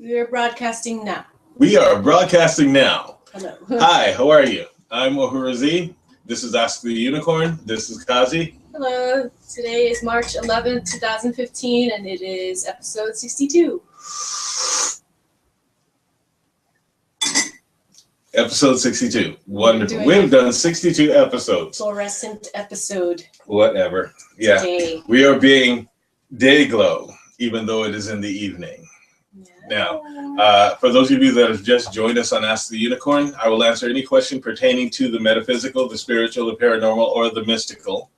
We're broadcasting now. We are broadcasting now. Hello. Hi, how are you? I'm Ohura Z. This is Ask the Unicorn. This is Kazi. Hello. Today is March 11th, 2015, and it is episode 62. Episode 62. Wonderful. We've done 62 episodes. Fluorescent episode. Whatever. Yeah. Today. We are being day glow, even though it is in the evening. Yeah. Now, for those of you that have just joined us on Ask the Unicorn, I will answer any question pertaining to the metaphysical, the spiritual, the paranormal, or the mystical.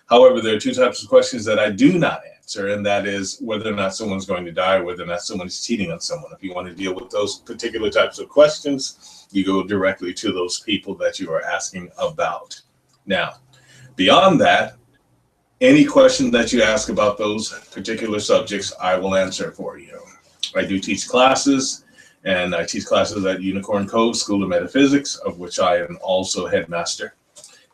However, there are two types of questions that I do not answer, and that is whether or not someone's going to die, or whether or not someone is cheating on someone. If you want to deal with those particular types of questions, you go directly to those people that you are asking about. Now, beyond that, any question that you ask about those particular subjects, I will answer for you. I do teach classes, and I teach classes at Unicorn Cove School of Metaphysics, of which I am also headmaster.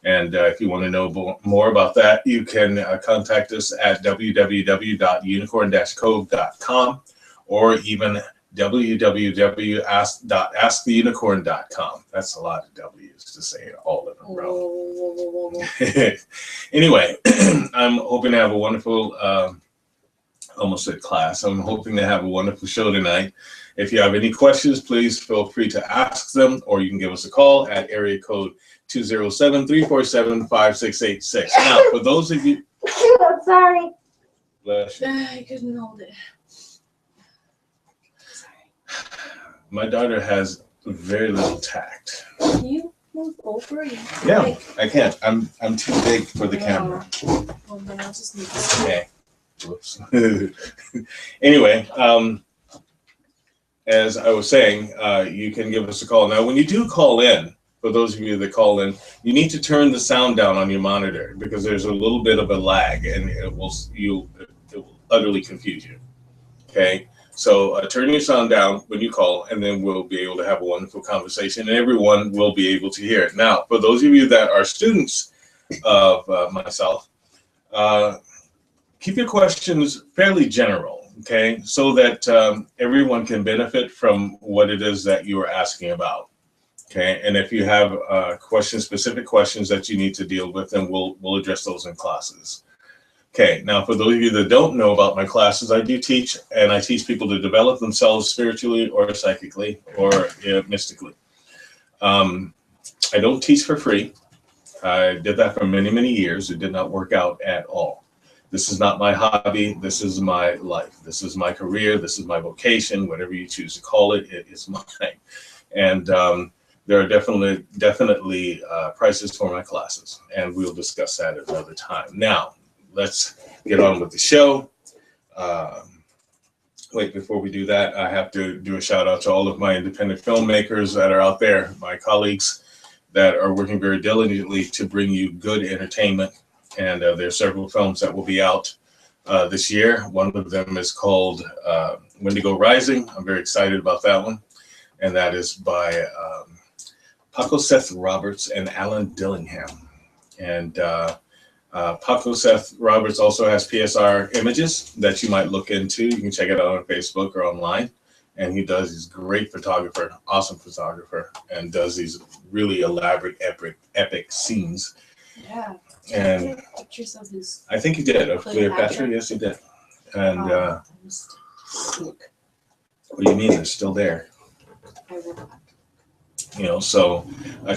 And if you want to know more about that, you can contact us at www.unicorn-cove.com or even www.asktheunicorn.com. That's a lot of W's to say it all in a row. Anyway, I'm hoping to have a wonderful almost said class. I'm hoping to have a wonderful show tonight. If you have any questions, please feel free to ask them, or you can give us a call at area code 207-347-5686. Now, for those of you... I'm sorry. Bless you. I couldn't hold it. Sorry. My daughter has very little tact. Can you move over? Yeah, I can't. I'm too big for the camera. Well, then I'll just need this. Okay. Whoops. Anyway, as I was saying, you can give us a call. Now, when you do call in, for those of you that call in, you need to turn the sound down on your monitor because there's a little bit of a lag, and it will utterly confuse you. Okay, so turn your sound down when you call, and then we'll be able to have a wonderful conversation, and everyone will be able to hear it. Now, for those of you that are students of myself, keep your questions fairly general, okay, so that everyone can benefit from what it is that you are asking about, okay? And if you have specific questions that you need to deal with, then we'll address those in classes. Okay, now for those of you that don't know about my classes, I do teach, and I teach people to develop themselves spiritually or psychically or mystically. I don't teach for free. I did that for many, many years. It did not work out at all. This is not my hobby. This is my life. This is my career. This is my vocation. Whatever you choose to call it, it is mine. And there are definitely prices for my classes, and we'll discuss that at another time. Now, let's get on with the show. Wait, before we do that, I have to do a shout out to all of my independent filmmakers that are out there, my colleagues that are working very diligently to bring you good entertainment. And there are several films that will be out this year. One of them is called Wendigo Rising. I'm very excited about that one. And that is by Paco Seth Roberts and Alan Dillingham. And Paco Seth Roberts also has PSR images that you might look into. You can check it out on Facebook or online. And he's great photographer, awesome photographer, and does these really elaborate, epic scenes. Yeah. And pictures of his. I think he did of Cleopatra. Yes, he did. And what do you mean? They're still there. So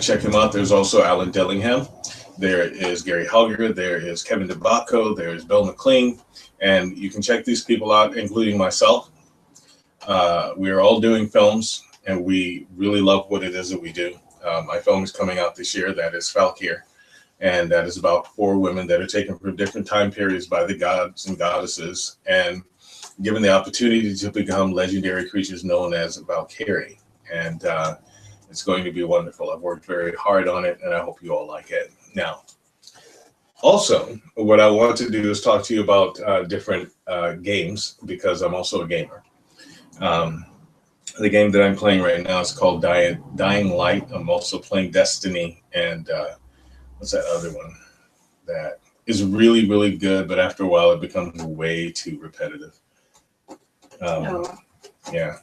check him out. There's also Alan Dillingham. There is Gary Hugger. There is Kevin DeBacco. There is Bill McLean, and you can check these people out, including myself. We are all doing films, and we really love what it is that we do. My film is coming out this year. That is Falkir. And that is about 4 women that are taken from different time periods by the gods and goddesses and given the opportunity to become legendary creatures known as Valkyrie. And it's going to be wonderful. I've worked very hard on it, and I hope you all like it. Now, also, what I want to do is talk to you about different games, because I'm also a gamer. The game that I'm playing right now is called Dying Light. I'm also playing Destiny, and what's that other one that is really, really good, but after a while it becomes way too repetitive. Yeah.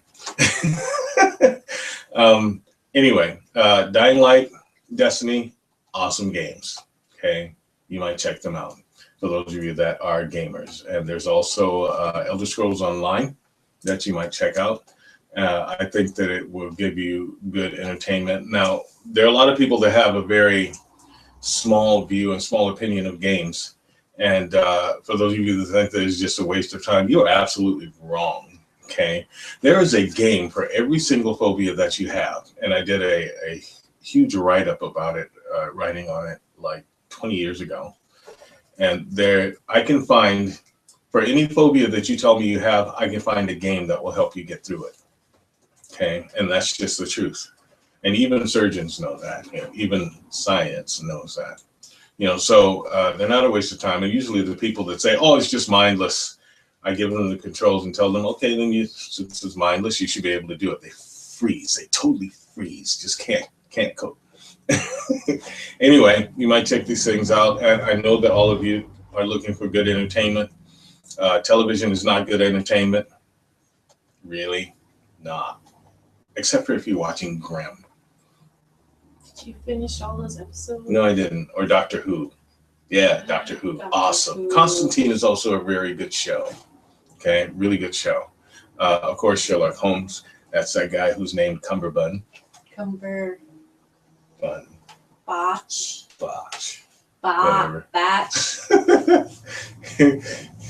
Anyway, Dying Light, Destiny, awesome games. Okay, you might check them out for those of you that are gamers. And there's also Elder Scrolls Online that you might check out. I think that it will give you good entertainment. Now, there are a lot of people that have a very small view and small opinion of games. And for those of you that think that it's just a waste of time, you are absolutely wrong. Okay, there is a game for every single phobia that you have, and I did a huge write-up about it, writing on it like 20 years ago. And there, I can find for any phobia that you tell me you have, I can find a game that will help you get through it. Okay, and that's just the truth. And even surgeons know that. You know, even science knows that. You know, so they're not a waste of time. And usually the people that say, "Oh, it's just mindless," I give them the controls and tell them, "Okay, then since it's mindless, you should be able to do it." They freeze. They totally freeze. Just can't cope. Anyway, you might check these things out. And I know that all of you are looking for good entertainment. Television is not good entertainment. Really not. Except for if you're watching Grimm. Did you finish all those episodes? No, I didn't. Or Doctor Who. Yeah, Doctor Who. Doctor Awesome. Who. Constantine is also a very good show. Okay, really good show. Of course, Sherlock Holmes. That's that guy who's named Cumberbund. Cumber. Bun. Botch. Botch. Whatever. Batch.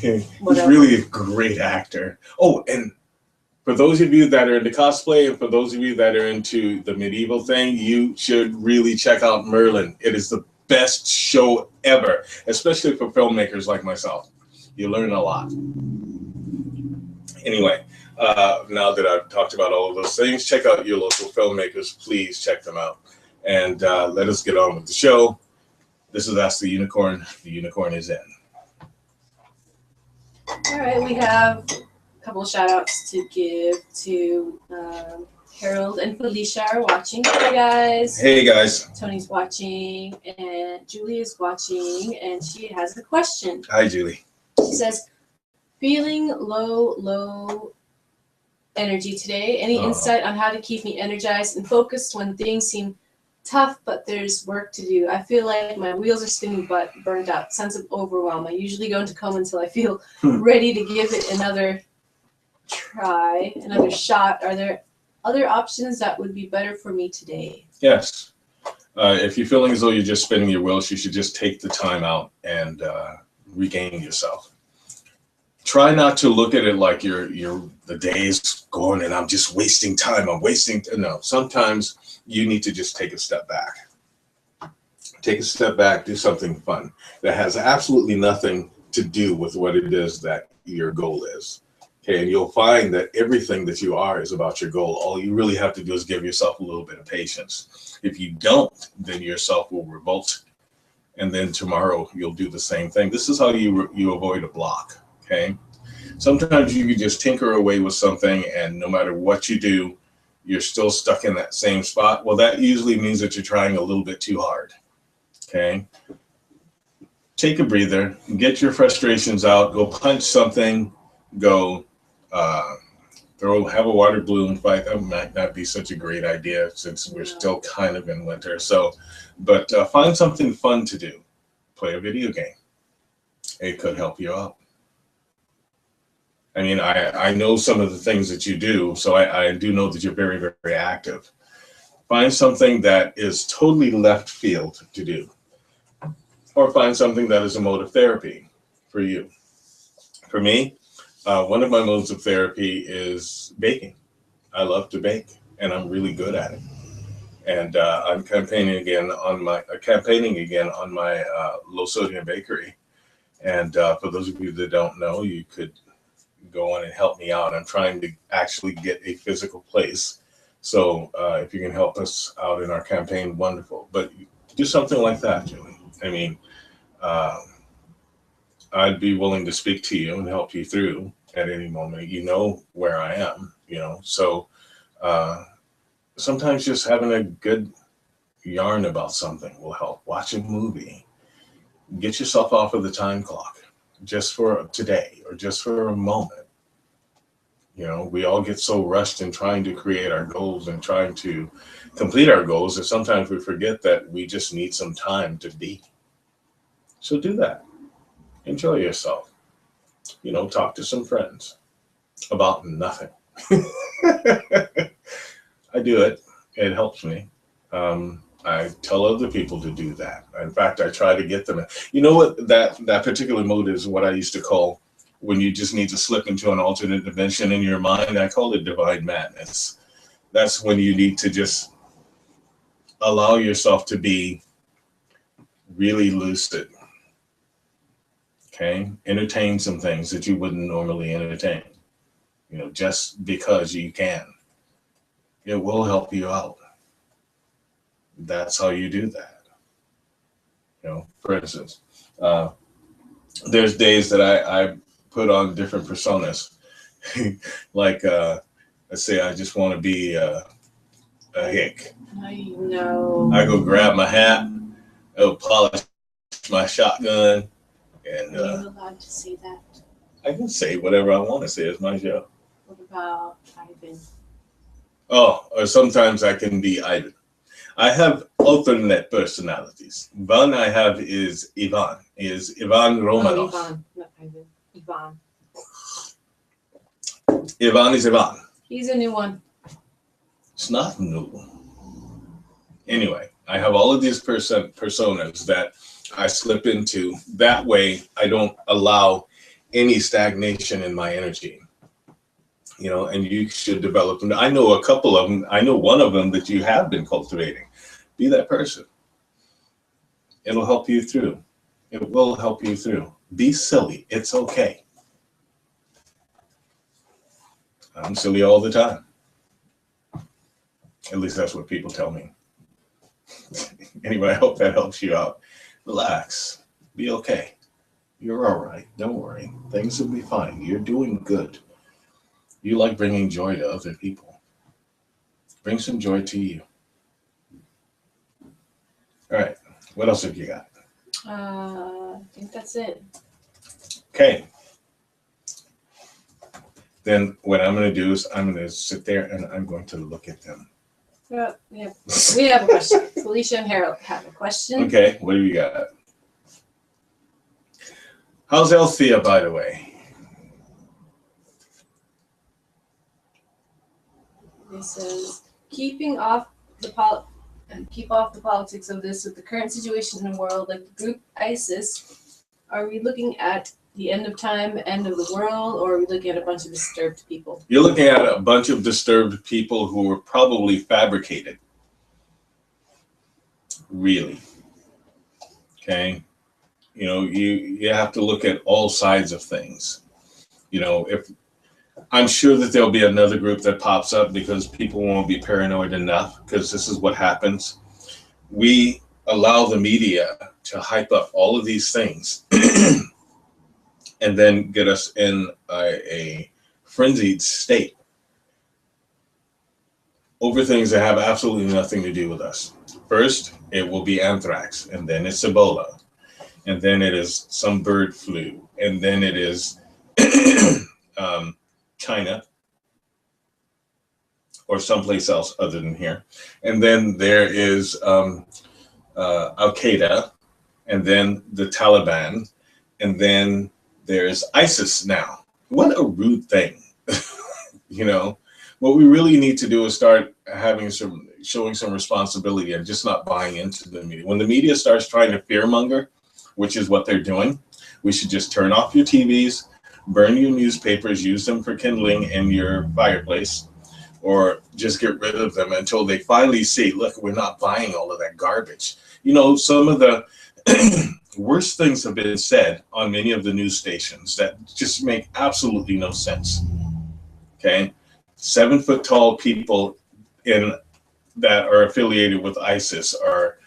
He's really a great actor. Oh, and for those of you that are into cosplay and for those of you that are into the medieval thing, you should really check out Merlin. It is the best show ever, especially for filmmakers like myself. You learn a lot. Anyway, now that I've talked about all of those things, check out your local filmmakers. Please check them out. And let us get on with the show. This is Ask the Unicorn. The unicorn is in. All right, we have a couple of shout outs to give to Harold and Felicia are watching. Hey guys. Hey guys. Tony's watching and Julie is watching and she has a question. Hi, Julie. She says, feeling low energy today. Any insight on how to keep me energized and focused when things seem tough, but there's work to do? I feel like my wheels are spinning but burnt out. Sense of overwhelm. I usually go into coma until I feel ready to give it another try, another shot. Are there other options that would be better for me today? Yes. If you're feeling as though you're just spinning your wheels, you should just take the time out and regain yourself. Try not to look at it like the day's going and I'm just wasting time. No, sometimes you need to just take a step back. Take a step back, do something fun that has absolutely nothing to do with what it is that your goal is. Okay, and you'll find that everything that you are is about your goal. All you really have to do is give yourself a little bit of patience. If you don't, then yourself will revolt. And then tomorrow you'll do the same thing. This is how you avoid a block, okay? Sometimes you can just tinker away with something and no matter what you do, you're still stuck in that same spot. Well, that usually means that you're trying a little bit too hard, okay? Take a breather, get your frustrations out, go punch something, go have a water balloon fight. That might not be such a great idea since we're still kind of in winter. So, but find something fun to do. Play a video game. It could help you out. I mean, I know some of the things that you do, so I do know that you're very, very active. Find something that is totally left field to do. Or find something that is a mode of therapy for you. For me, one of my modes of therapy is baking. I love to bake, and I'm really good at it. And I'm campaigning again on my low sodium bakery. And for those of you that don't know, you could go on and help me out. I'm trying to actually get a physical place. So if you can help us out in our campaign, wonderful. But do something like that, Julie. I mean, I'd be willing to speak to you and help you through at any moment. You know where I am, So sometimes just having a good yarn about something will help. Watch a movie. Get yourself off of the time clock just for today or just for a moment. You know, we all get so rushed in trying to create our goals and trying to complete our goals that sometimes we forget that we just need some time to be. So do that. Enjoy yourself. You know, talk to some friends about nothing. I do it. It helps me. I tell other people to do that. In fact, I try to get them. You know what? That particular mode is what I used to call when you just need to slip into an alternate dimension in your mind. I call it divine madness. That's when you need to just allow yourself to be really lucid. Okay, entertain some things that you wouldn't normally entertain. You know, just because you can. It will help you out. That's how you do that. You know, for instance, uh, there's days that I put on different personas. Like, let's say I just want to be a hick. I know. I go grab my hat, I'll polish my shotgun, and Are you allowed to say that? I can say whatever I want to say. It's my show. What about Ivan? Oh, or sometimes I can be Ivan. I have alternate personalities. One I have is Ivan. Ivan Romanov. Oh, Ivan, not Ivan. Ivan. Ivan is Ivan. He's a new one. It's not new. Anyway, I have all of these personas that I slip into. That way, I don't allow any stagnation in my energy. You know, and you should develop them. I know a couple of them. I know one of them that you have been cultivating. Be that person. It'll help you through. It will help you through. Be silly. It's okay. I'm silly all the time. At least that's what people tell me. Anyway, I hope that helps you out. Relax. Be okay. You're all right. Don't worry. Things will be fine. You're doing good. You like bringing joy to other people. Bring some joy to you. All right. What else have you got? I think that's it. Okay. Then what I'm going to do is I'm going to sit there and I'm going to look at them. Yeah, we have a question. Felicia and Harold have a question. Okay. What do you got? How's Althea, by the way? It says, keep off the politics of this with the current situation in the world, like the group ISIS. Are we looking at the end of time, end of the world, or are we looking at a bunch of disturbed people? You're looking at a bunch of disturbed people who were probably fabricated. Really. Okay. You know, you have to look at all sides of things. You know, if I'm sure that there'll be another group that pops up because people won't be paranoid enough, because this is what happens. We allow the media to hype up all of these things and then get us in a frenzied state over things that have absolutely nothing to do with us. First, it will be anthrax, and then it's Ebola, and then it is some bird flu, and then it is China or someplace else other than here. And then there is Al-Qaeda, and then the Taliban, and then there's ISIS now. What a rude thing. You know, what we really need to do is start showing some responsibility and just not buying into the media. When the media starts trying to fearmonger, which is what they're doing, we should just turn off your TVs, burn your newspapers, use them for kindling in your fireplace, or just get rid of them until they finally see, look, we're not buying all of that garbage. You know, some of the worst things have been said on many of the news stations that just make absolutely no sense. Okay? 7-foot tall people that are affiliated with ISIS are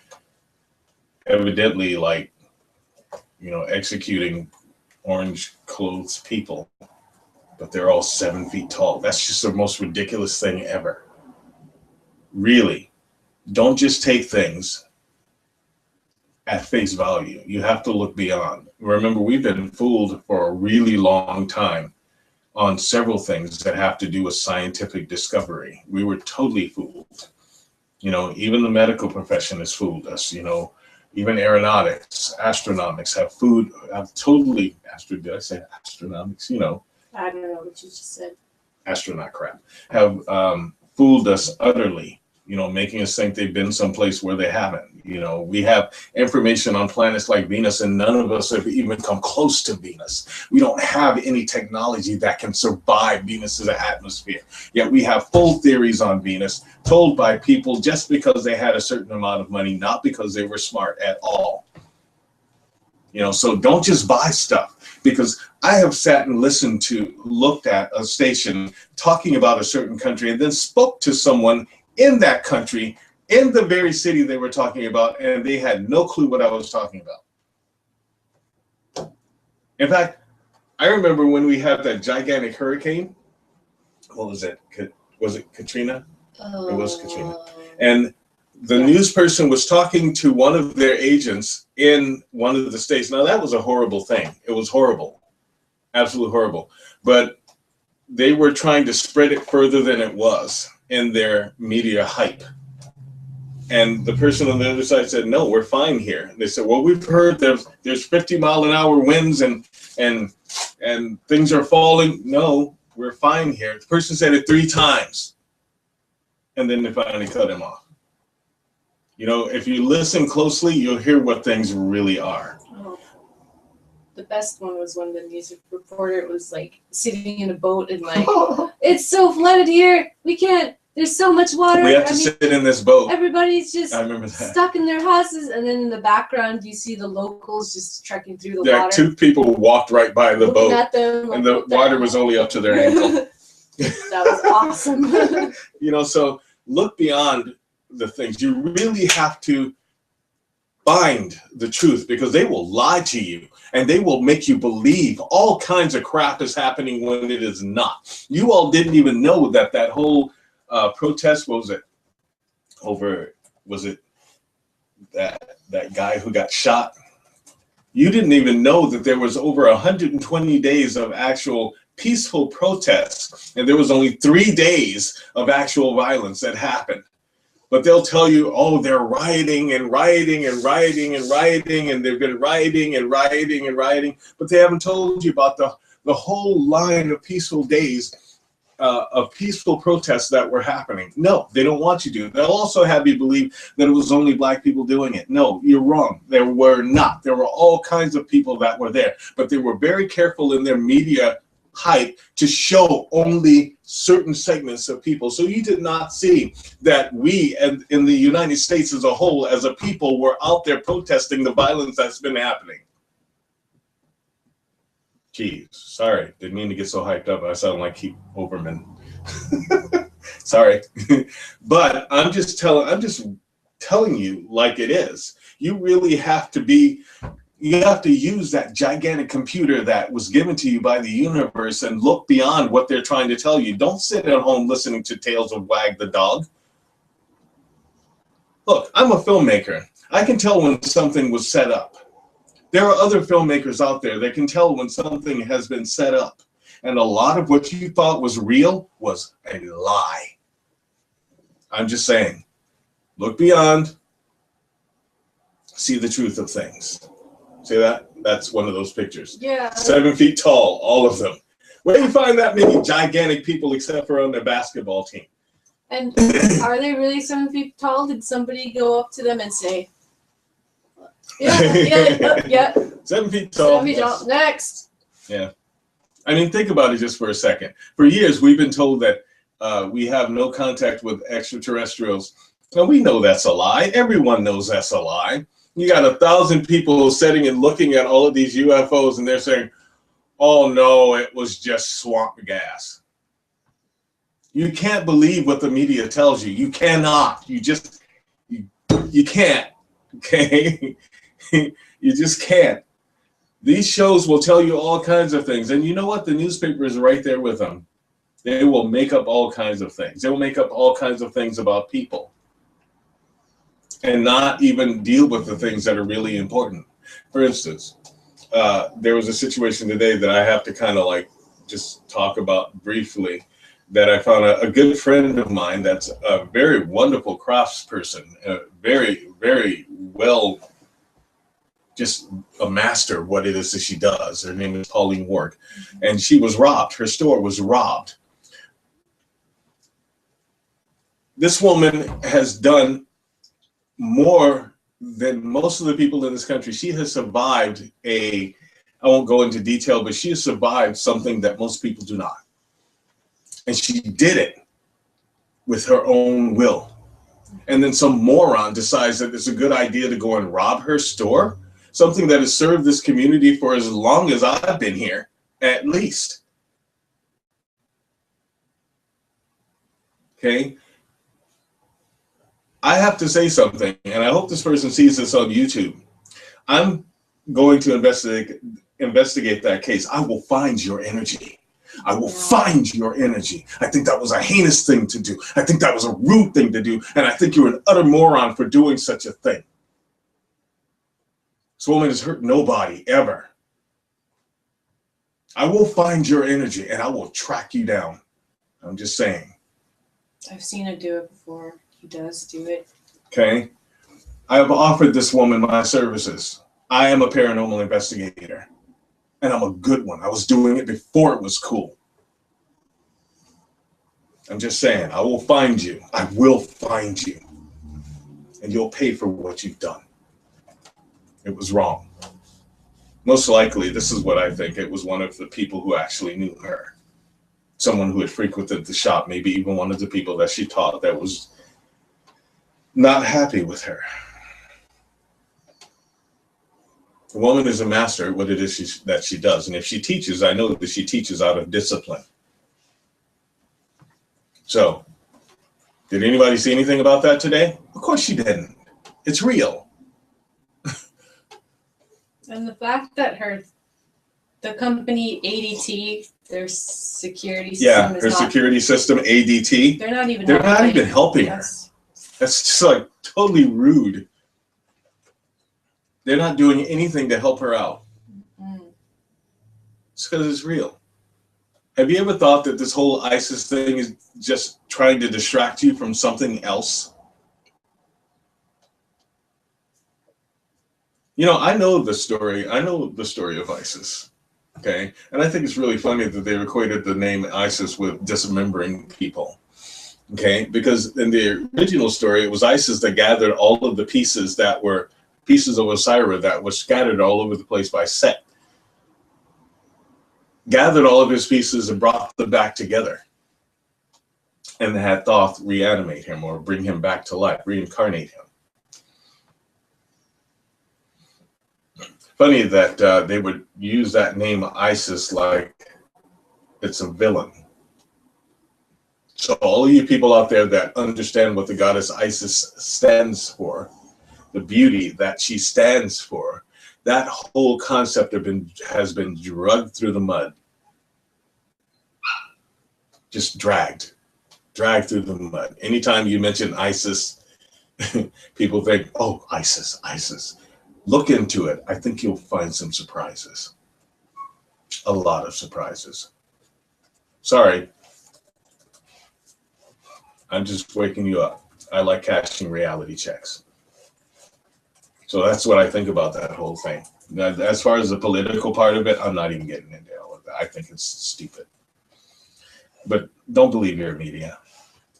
evidently like, you know, executing orange clothes people, but they're all 7 feet tall. That's just the most ridiculous thing ever. Really, don't just take things at face value. You have to look beyond. Remember, we've been fooled for a really long time on several things that have to do with scientific discovery. We were totally fooled. Even the medical profession has fooled us. Even aeronautics, astronomics have totally, did I say astronomics? I don't know what you just said. Astronaut crap, have fooled us utterly, making us think they've been someplace where they haven't. We have information on planets like Venus, and none of us have even come close to Venus. We don't have any technology that can survive Venus's atmosphere. Yet we have full theories on Venus told by people just because they had a certain amount of money, not because they were smart at all. So don't just buy stuff, because I have sat and looked at a station talking about a certain country and then spoke to someone in that country, in the very city they were talking about, and they had no clue what I was talking about. In fact, I remember when we had that gigantic hurricane. What was it? Was it Katrina? It was Katrina. And the news person was talking to one of their agents in one of the states. Now, that was a horrible thing. It was horrible. Absolutely horrible. But they were trying to spread it further than it was in their media hype. And the person on the other side said, "No, we're fine here." And they said, "Well, we've heard there's 50-mile-an-hour winds and things are falling." "No, we're fine here." The person said it 3 times. And then they finally cut him off. If you listen closely, you'll hear what things really are. Oh. The best one was when the news reporter was like sitting in a boat and like, "It's so flooded here. We can't. There's so much water. We have to sit in this boat. Everybody's just I remember that. Stuck in their houses." And then in the background, you see the locals just trekking through the Yeah, water. 2 people walked right by the boat, at them, like, and the water was only up to their ankle. That was awesome. So look beyond the things. You really have to find the truth, because they will lie to you and they will make you believe all kinds of crap is happening when it is not. You all didn't even know that whole protest, what was it? Was it that guy who got shot? You didn't even know that there was over 120 days of actual peaceful protests, and there was only 3 days of actual violence that happened. But they'll tell you, "Oh, they're rioting and rioting and rioting and rioting, and they've been rioting and rioting and rioting," but they haven't told you about the whole line of peaceful days of peaceful protests that were happening. No, they don't want you to. They'll also have you believe that it was only black people doing it. No, you're wrong. There were not. There were all kinds of people that were there, but they were very careful in their media hype to show only certain segments of people. So you did not see that we, and in the United States as a whole, as a people, were out there protesting the violence that's been happening. Geez, sorry, didn't mean to get so hyped up. I sound like Keith Olbermann. Sorry, but I'm just telling you like it is. You really have to use that gigantic computer that was given to you by the universe and look beyond what they're trying to tell you. Don't sit at home listening to tales of Wag the dog. Look, I'm a filmmaker. I can tell when something was set up. There are other filmmakers out there that can tell when something has been set up. And a lot of what you thought was real was a lie. I'm just saying, look beyond, see the truth of things. See that? That's one of those pictures. Yeah. 7 feet tall, all of them. Where do you find that many gigantic people except for on the basketball team? And are they really 7 feet tall? Did somebody go up to them and say, yeah. 7 feet tall. 7 feet tall. Next. Yeah. I mean, think about it just for a second. For years, we've been told that we have no contact with extraterrestrials. And we know that's a lie. Everyone knows that's a lie. You got 1,000 people sitting and looking at all of these UFOs, and they're saying, "Oh no, it was just swamp gas." You can't believe what the media tells you. You cannot. You can't. Okay? You just can't. These shows will tell you all kinds of things. And you know what? The newspaper is right there with them. They will make up all kinds of things. They will make up all kinds of things about people and not even deal with the things that are really important. For instance, there was a situation today that I have to kind of like just talk about briefly that I found a good friend of mine that's a very wonderful craftsperson, very, very well, just a master of what it is that she does. Her name is Pauline Ward, and she was robbed. Her store was robbed. This woman has done more than most of the people in this country. She has survived I won't go into detail, but she has survived something that most people do not. And she did it with her own will. And then some moron decides that it's a good idea to go and rob her store, something that has served this community for as long as I've been here, at least. Okay? I have to say something, and I hope this person sees this on YouTube. I'm going to investigate that case. I will find your energy. I will find your energy. I think that was a heinous thing to do. I think that was a rude thing to do. And I think you're an utter moron for doing such a thing. This woman has hurt nobody ever. I will find your energy and I will track you down. I'm just saying. I've seen her do it before. He does do it. Okay. I have offered this woman my services. I am a paranormal investigator. And I'm a good one. I was doing it before it was cool. I'm just saying, I will find you. I will find you. And you'll pay for what you've done. It was wrong. Most likely, this is what I think. It was one of the people who actually knew her. Someone who had frequented the shop, maybe even one of the people that she taught that was not happy with her. The woman is a master at what it is that she does. And if she teaches, I know that she teaches out of discipline. So, did anybody see anything about that today? Of course she didn't. It's real. And the fact that the company ADT, their security system her security system, ADT, they're not even helping her. That's just like totally rude. They're not doing anything to help her out. It's because it's real. Have you ever thought that this whole ISIS thing is just trying to distract you from something else? You know, I know the story. I know the story of ISIS. Okay. And I think it's really funny that they equated the name ISIS with dismembering people. Okay. Because in the original story, it was ISIS that gathered all of the pieces that were pieces of Osiris that were scattered all over the place by Set. Gathered all of his pieces and brought them back together. And had Thoth reanimate him or bring him back to life, reincarnate him. Funny that they would use that name ISIS like it's a villain. So all of you people out there that understand what the goddess Isis stands for, the beauty that she stands for, that whole concept has been dragged through the mud. Just dragged through the mud. Anytime you mention ISIS, people think, oh, ISIS. Look into it. I think you'll find some surprises. A lot of surprises. Sorry. I'm just waking you up. I like cashing reality checks. So that's what I think about that whole thing. Now, as far as the political part of it, I'm not even getting into all of that. I think it's stupid. But don't believe your media.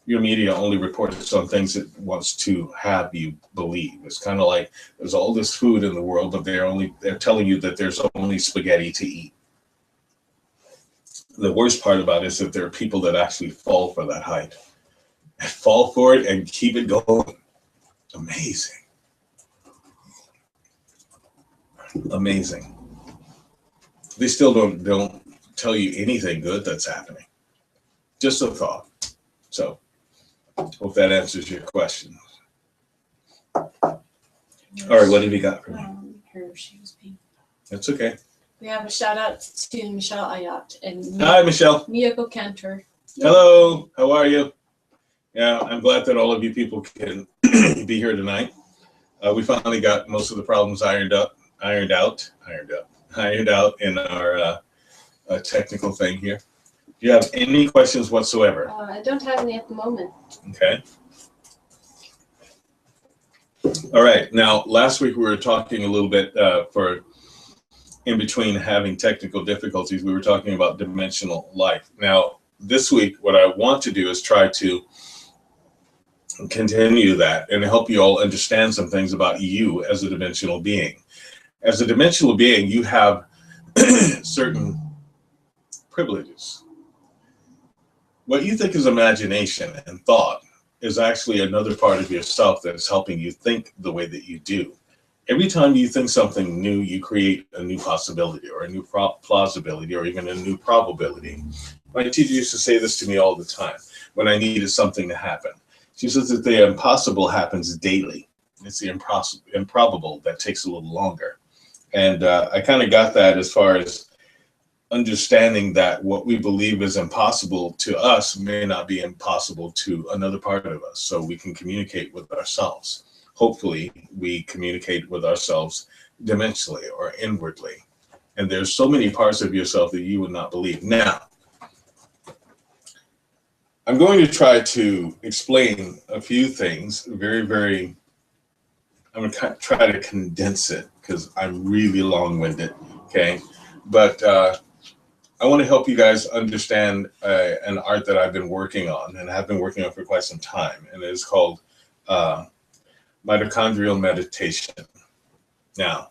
Your media only reports on things it wants to have you believe. It's kind of like there's all this food in the world, but they're telling you that there's only spaghetti to eat. The worst part about it is that there are people that actually fall for that hype. Fall for it and keep it going. Amazing. Amazing. They still don't tell you anything good that's happening. Just a thought. So, hope that answers your question. All right, what have you got for me? She was being. That's okay. We have a shout out to Michelle Ayat and Hi, Michelle. Miyako Cantor. Hello, how are you? Yeah, I'm glad that all of you people can be here tonight. We finally got most of the problems ironed out in our a technical thing here. Do you have any questions whatsoever? I don't have any at the moment. Okay. All right. Now, last week we were talking a little bit for in between having technical difficulties, we were talking about dimensional life. Now, this week, what I want to do is try to continue that and help you all understand some things about you as a dimensional being. As a dimensional being, you have certain privileges. What you think is imagination and thought is actually another part of yourself that is helping you think the way that you do. Every time you think something new, you create a new possibility or a new plausibility or even a new probability. My teacher used to say this to me all the time when I needed something to happen. She says that the impossible happens daily. It's the improbable that takes a little longer. And I kind of got that as far as understanding that what we believe is impossible to us may not be impossible to another part of us. So we can communicate with ourselves. Hopefully we communicate with ourselves dimensionally or inwardly. And there's so many parts of yourself that you would not believe. Now, I'm going to try to explain a few things I'm going to try to condense it because I'm really long-winded, okay? But I want to help you guys understand an art that I've been working on and have been working on for quite some time. And it is called mitochondrial meditation. Now,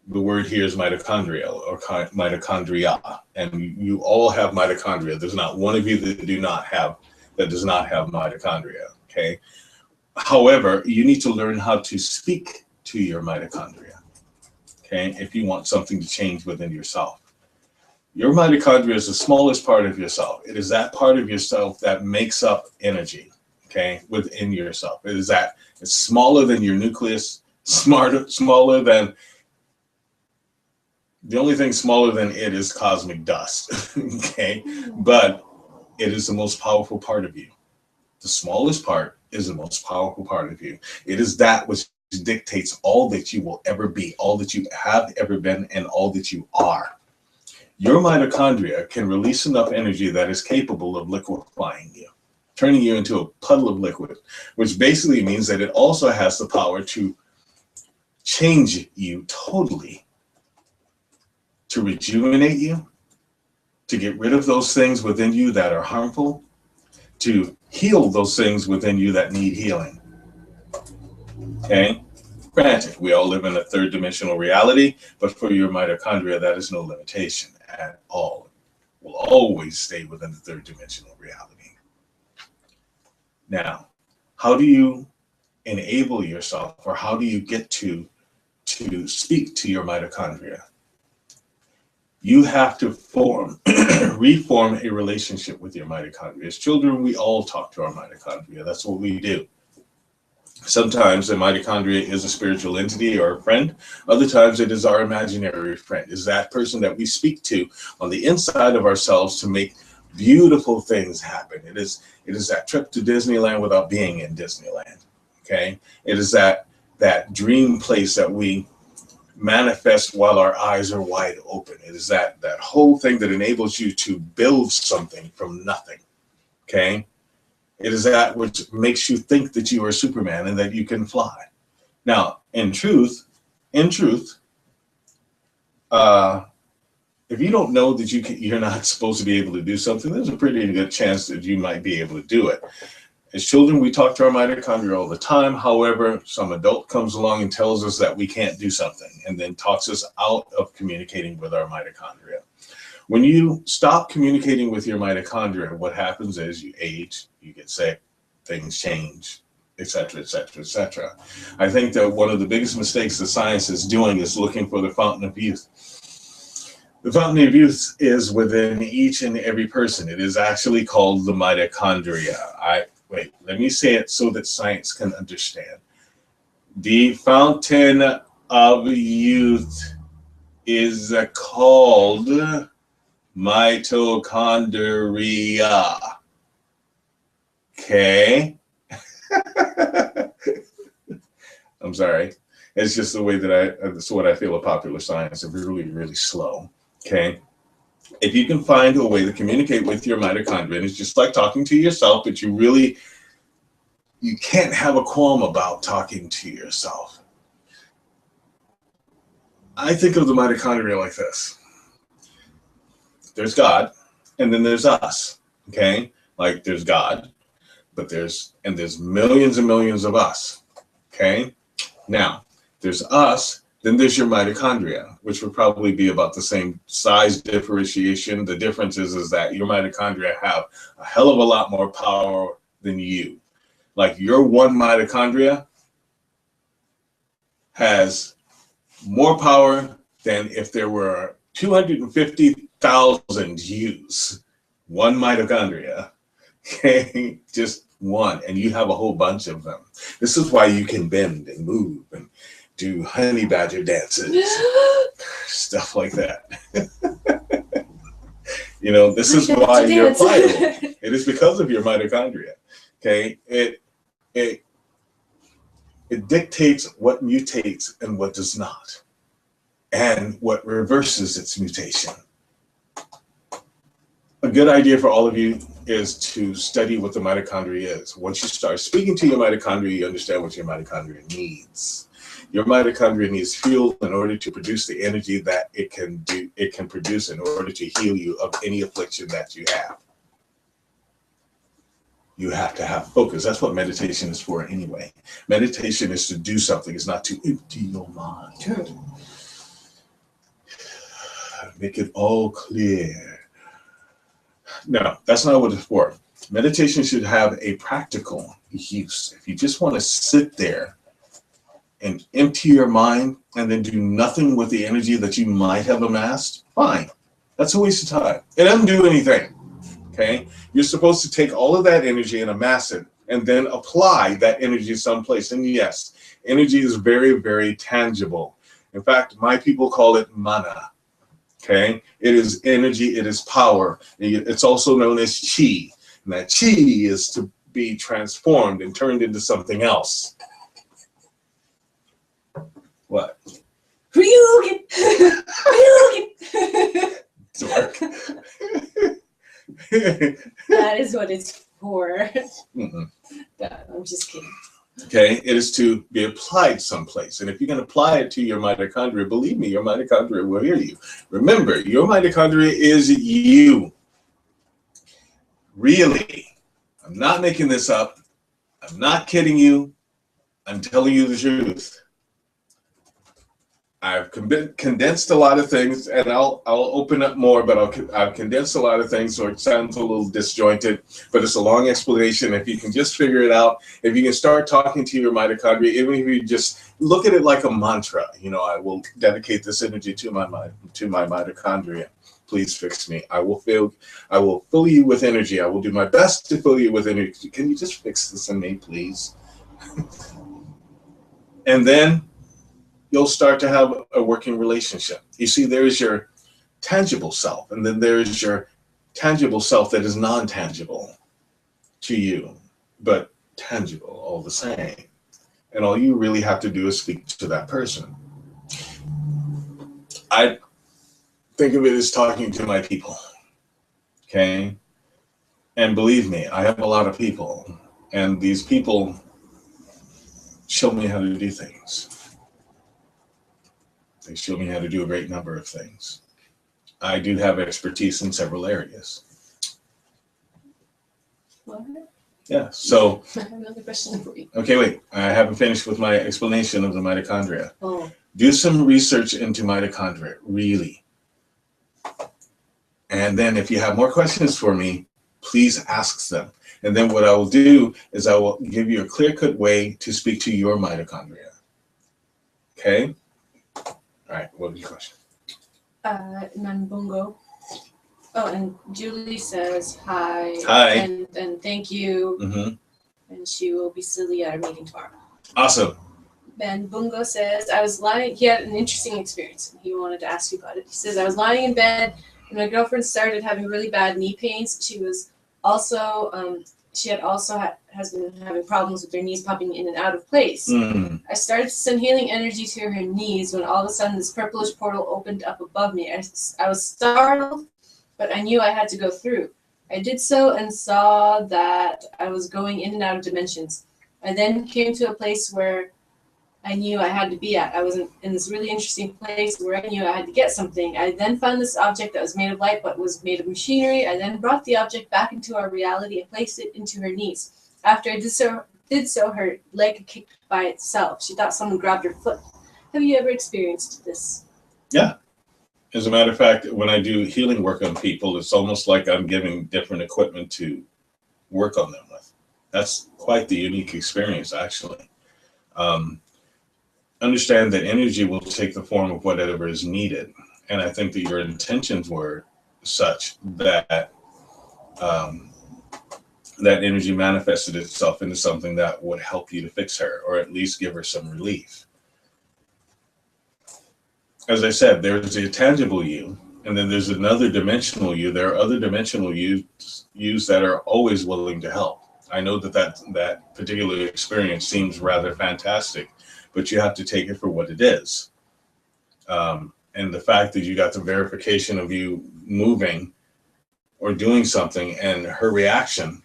the word here is mitochondrial or mitochondria, and you all have mitochondria. There's not one of you that does not have mitochondria, okay? However, you need to learn how to speak to your mitochondria, okay? If you want something to change within yourself. Your mitochondria is the smallest part of yourself. It is that part of yourself that makes up energy, okay, within yourself. It's smaller than your nucleus, smaller than, the only thing smaller than it is cosmic dust, okay? But it is the most powerful part of you. The smallest part is the most powerful part of you. It is that which dictates all that you will ever be, all that you have ever been, and all that you are. Your mitochondria can release enough energy that is capable of liquefying you, turning you into a puddle of liquid, which basically means that it also has the power to change you totally, to rejuvenate you, to get rid of those things within you that are harmful, to heal those things within you that need healing. Okay? Granted, we all live in a third dimensional reality, but for your mitochondria, that is no limitation at all. It will always stay within the third dimensional reality. Now, how do you enable yourself, or how do you get to speak to your mitochondria? You have to reform a relationship with your mitochondria. As children, we all talk to our mitochondria. That's what we do. Sometimes the mitochondria is a spiritual entity or a friend. Other times it is our imaginary friend. Is that person that we speak to on the inside of ourselves to make beautiful things happen. It is that trip to Disneyland without being in Disneyland. Okay? It is that dream place that we manifest while our eyes are wide open. It is that whole thing that enables you to build something from nothing. Okay? It is that which makes you think that you are Superman and that you can fly. Now, in truth, if you don't know that you're not supposed to be able to do something, there's a pretty good chance that you might be able to do it. As children, we talk to our mitochondria all the time. However, some adult comes along and tells us that we can't do something and then talks us out of communicating with our mitochondria. When you stop communicating with your mitochondria, what happens is you age, you get sick, things change, etc., etc., etc. I think that one of the biggest mistakes that science is doing is looking for the fountain of youth. The fountain of youth is within each and every person. It is actually called the mitochondria. Wait, let me say it so that science can understand. The fountain of youth is called mitochondria. Okay? I'm sorry. It's just the way that that's what I feel of popular science. It's really, really slow. Okay. If you can find a way to communicate with your mitochondria, and it's just like talking to yourself, but you can't have a qualm about talking to yourself. I think of the mitochondria like this. There's God, and then there's us. Okay? Like there's God, but there's millions and millions of us. Okay? Now, there's us, then there's your mitochondria, which would probably be about the same size differentiation. The difference is that your mitochondria have a hell of a lot more power than you. Like your one mitochondria has more power than if there were 250,000 yous. One mitochondria, okay? Just one, and you have a whole bunch of them. This is why you can bend and move and do honey badger dances, stuff like that. You know, this is why you're pliable. It is because of your mitochondria. Okay, it dictates what mutates and what does not, and what reverses its mutation. A good idea for all of you is to study what the mitochondria is. Once you start speaking to your mitochondria, you understand what your mitochondria needs. Your mitochondria needs fuel in order to produce the energy that it can produce in order to heal you of any affliction that you have. You have to have focus. That's what meditation is for anyway. Meditation is to do something. It's not to empty your mind. Make it all clear. No, that's not what it's for. Meditation should have a practical use. If you just want to sit there and empty your mind and then do nothing with the energy that you might have amassed, fine. That's a waste of time. It doesn't do anything. Okay? You're supposed to take all of that energy and amass it and then apply that energy someplace. And yes, energy is very, very tangible. In fact, my people call it mana. Okay? It is energy, it is power. It's also known as chi. And that chi is to be transformed and turned into something else. What? Ryugen! Dork. That is what it's for. Mm-hmm. I'm just kidding. Okay, it is to be applied someplace. And if you can apply it to your mitochondria, believe me, your mitochondria will hear you. Remember, your mitochondria is you. Really. I'm not making this up. I'm not kidding you. I'm telling you the truth. I've condensed a lot of things, and I'll open up more, but I've condensed a lot of things, so it sounds a little disjointed, but it's a long explanation. If you can just figure it out, if you can start talking to your mitochondria, even if you just look at it like a mantra, you know, I will dedicate this energy to my mitochondria. Please fix me. I will fill you with energy. I will do my best to fill you with energy. Can you just fix this in me, please? And then you'll start to have a working relationship. You see, there is your tangible self, and then there is your tangible self that is non-tangible to you, but tangible all the same. And all you really have to do is speak to that person. I think of it as talking to my people, okay? And believe me, I have a lot of people, and these people show me how to do things. They show me how to do a great number of things. I do have expertise in several areas. What? Yeah, so. I have another question for you. Okay, wait. I haven't finished with my explanation of the mitochondria. Oh. Do some research into mitochondria, really. And then if you have more questions for me, please ask them. And then what I will do is I will give you a clear-cut way to speak to your mitochondria. Okay? All right, what was your question? Nanbungo. Oh, and Julie says hi. Hi. And thank you. Mm-hmm. And she will be silly at our meeting tomorrow. Awesome. Ben Bungo says, he had an interesting experience. He wanted to ask you about it. He says, I was lying in bed and my girlfriend started having really bad knee pains. She was also, she had also has been having problems with her knees popping in and out of place. I started to send healing energy to her knees when all of a sudden this purplish portal opened up above me. I was startled, but I knew I had to go through. I did so and saw that I was going in and out of dimensions. I then came to a place where I knew I had to be at. I was in this really interesting place where I knew I had to get something. I then found this object that was made of light but was made of machinery. I then brought the object back into our reality and placed it into her knees. After I did so, her leg kicked by itself. She thought someone grabbed her foot. Have you ever experienced this? Yeah. As a matter of fact, when I do healing work on people, it's almost like I'm giving different equipment to work on them with. That's quite the unique experience, actually. Understand that energy will take the form of whatever is needed. And I think that your intentions were such that that energy manifested itself into something that would help you to fix her, or at least give her some relief. As I said, there's a tangible you, and then there's another dimensional you. There are other dimensional yous that are always willing to help. I know that particular experience seems rather fantastic, but you have to take it for what it is. And the fact that you got the verification of you moving or doing something, and her reaction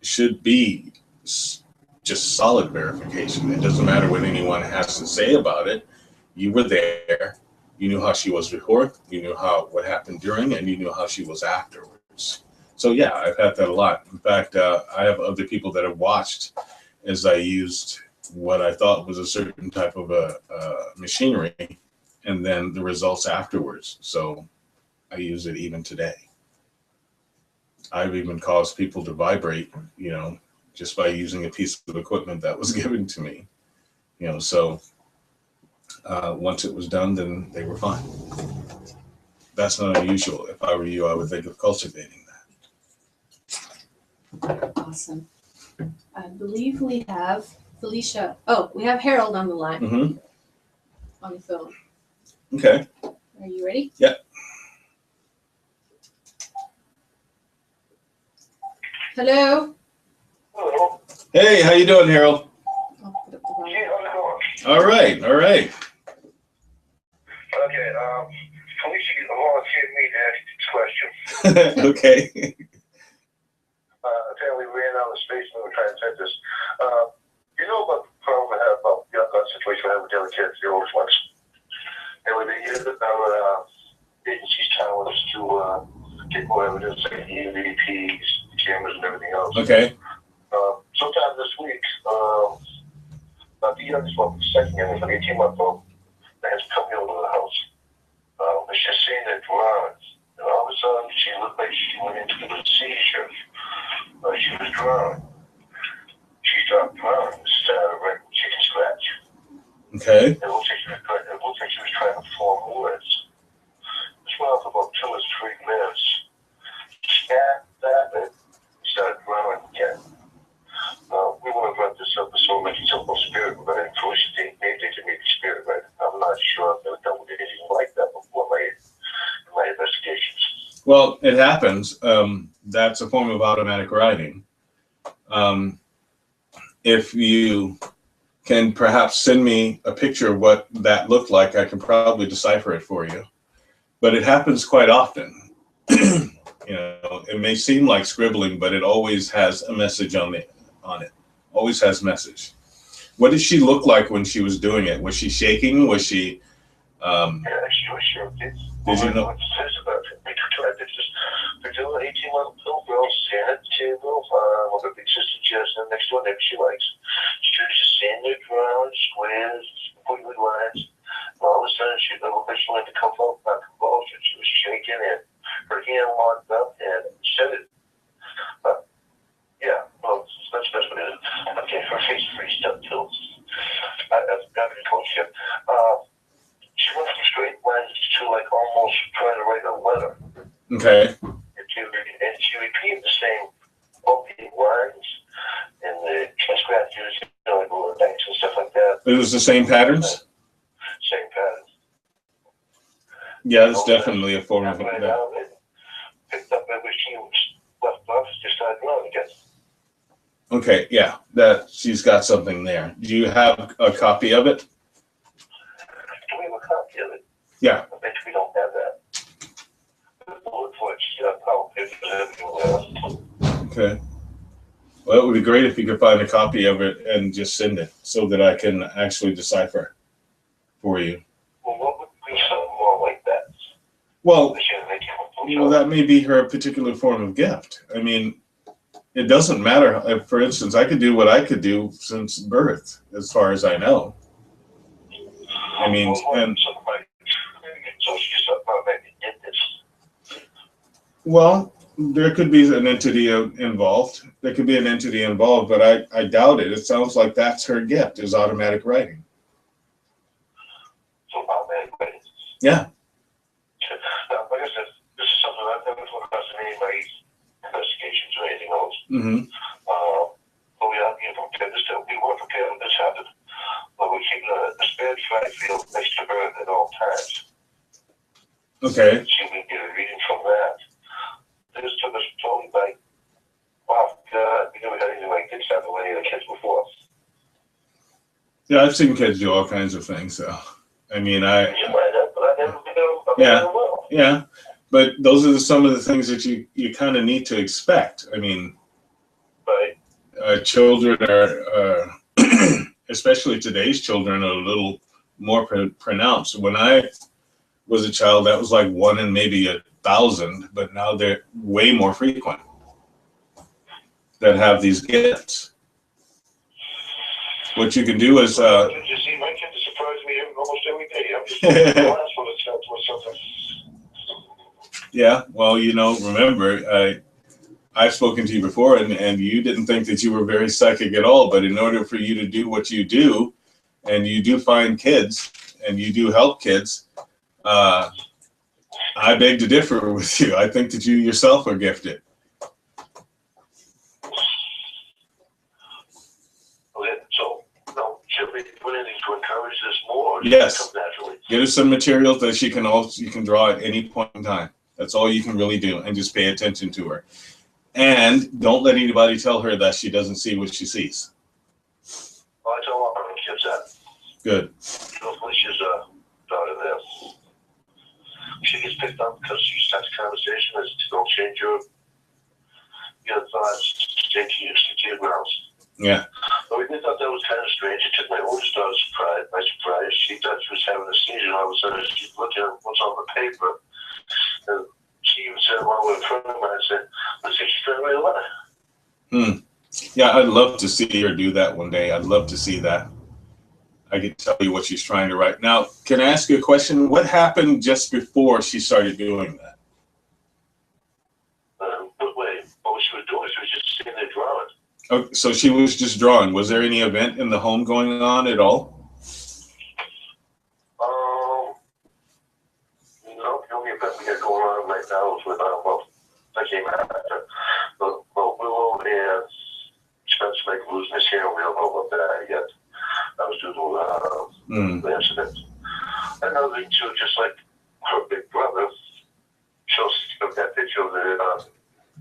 should be just solid verification. It doesn't matter what anyone has to say about it. You were there. You knew how she was before. You knew what happened during, and you knew how she was afterwards. So yeah, I've had that a lot. In fact, I have other people that have watched as I used what I thought was a certain type of machinery, and then the results afterwards. So I use it even today. I've even caused people to vibrate, just by using a piece of equipment that was given to me. So once it was done, then they were fine. That's not unusual. If I were you, I would think of cultivating that. Awesome. I believe we have Felicia. Oh, we have Harold on the line. On the phone. Okay. Are you ready? Yeah. Hello. Hello. Hey, how you doing, Harold? Hey, how's it going? All right. Okay. Felicia volunteered me to ask this question. Okay. Apparently we ran out of space when we were trying to type this. You know about the problem we have about the situation we have with the other kids, the oldest ones. And with the our agencies telling us to get more evidence, like the EVPs, the cameras, and everything else. Okay. Sometime this week, the youngest one, the second youngest, an 18-month-old, has come over to the house. It's just seeing the drawings. And all of a sudden, she looked like she went into a seizure. She was drawing. She started drawing. Right, chicken scratch. Okay. It looks like she was trying to form words. This went on for about 2 or 3 minutes. Snap that, and started drawing again. We want to run this up with so much simple spirit, but I think maybe they can make the spirit right. I'm not sure if they've done anything like that before in my investigations. Well, it happens. That's a form of automatic writing. If you can perhaps send me a picture of what that looked like, I can probably decipher it for you. But it happens quite often. It may seem like scribbling, but it always has a message on it. Always has message. What did she look like when she was doing it? Was she shaking? Was she? Yeah, she was sure. Did you know? There's an 18-month-old girl sitting at the table with her big sister Jess next door, maybe she likes. She was just seeing the drawing, squares, completely lines. And all of a sudden, she looked like she wanted to come out by convulsion. She was shaking and her hand locked up and said it. Yeah, well, that's what it is. Okay, her face freezed up too. That's a cool shit. She went from straight lines to like almost trying to write a letter. Okay. And she repeated the same opening lines and the scratches, like lower banks and stuff like that. It was the same patterns? Same patterns. Yeah, it's definitely a form of that. Picked up every she was left off, just started drawing again. Okay, yeah, that she's got something there. Do you have a copy of it? Do we have a copy of it? Yeah. I bet we don't have that. Look for it. How pictures everywhere. Okay. Well, it would be great if you could find a copy of it and just send it so that I can actually decipher for you. Well, what would be something more like that? Well, They should make it a well, that may be her particular form of gift. I mean, it doesn't matter. For instance, I could do what I could do since birth, as far as I know. I mean, and so she's about maybe did this. well, there could be an entity involved. There could be an entity involved, but I doubt it. It sounds like that's her gift, is automatic writing. So about that, Yeah. now, like I said, this is something I've never thought about in anybody's investigations or anything else. Mm-hmm. But we are being prepared we were prepared when this happened. But we keep the spare dry field next to her at all times. Okay. See if we can get a reading from that. This took us totally like, wow, God, we never had anything like this happen with any of the kids before. Yeah, I've seen kids do all kinds of things. So, I mean, You might have, but I never, Yeah. never will. Yeah, but those are some of the things that you kind of need to expect. I mean, Right. children are, especially today's children, are a little more pronounced. When I was a child, that was like 1 in maybe 1,000, but now they're way more frequent that have these gifts. What you can do is, You see, my kids surprise me almost every day. I'm just the last one to tell to something. yeah, well, remember, I've spoken to you before, and you didn't think that you were very psychic at all, but in order for you to do what you do, and you do find kids, and you do help kids, I beg to differ with you. I think that you yourself are gifted. Okay, so, no, should we do anything to encourage this more? Or does Yes. it come naturally? Get her some materials that you can draw at any point in time. That's all you can really do, and just pay attention to her. And don't let anybody tell her that she doesn't see what she sees. Well, I tell all my kids that. Good. Hopefully she's daughter there. She gets picked up because she starts conversation as to don't change your thoughts, stick to your grounds. Yeah. But we thought that was kind of strange. It took my oldest daughter by surprise. She thought she was having a seizure, and all of a sudden she's looking at what's on the paper. And she even said one way in front of me, I said, let's see, she's trying to write a letter. Yeah, I'd love to see her do that one day. I'd love to see that. I can tell you what she's trying to write. Now, can I ask you a question? What happened just before she started doing that? But wait, what she was doing, she was just sitting there drawing. Oh, so she was just drawing. Was there any event in the home going on at all? No, the only event we got going on right now is with, well, I came after. But Willow and Spencer make losing his hair. We don't know about that yet. That was due to the incident. Another thing too, just like her big brother, shows that picture of the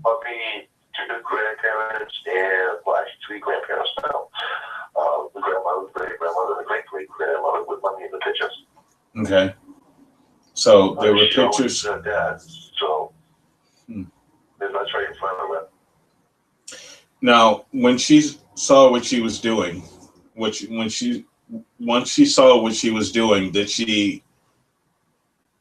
puppy, two grandparents, and well, actually 3 grandparents now. The grandmother, the great grandmother, and the great great grandmother with money in the pictures. Okay. So there were pictures. Dad, so that's right in front of her. Now, when she saw what she was doing, once she saw what she was doing, did she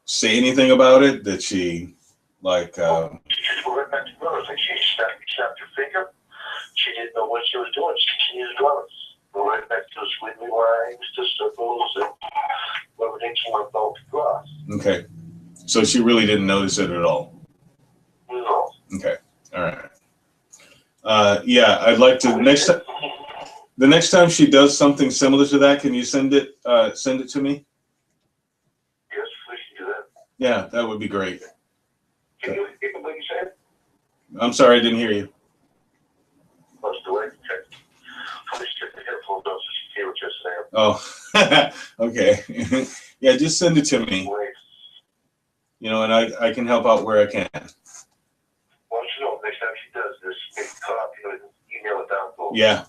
say anything about it? Did she like? She just went right back to drawing. Like she snapped her finger. She didn't know what she was doing. She continued drawing. Go right back to the squiggly lines, to circles, and everything she went out to draw. Okay, so she really didn't notice it at all. No. Okay, all right. Yeah, I'd like to the next time she does something similar to that, can you send it to me? Yes, we can do that. Yeah, that would be great. Can you repeat what you said? I'm sorry, I didn't hear you. Let's do it. Okay. Please get the headphones off so she can hear what you're saying. Oh, okay. Yeah, just send it to me. Wait. And I can help out where I can. Why don't you know, next time she does this, make a copy and email it down to Yeah,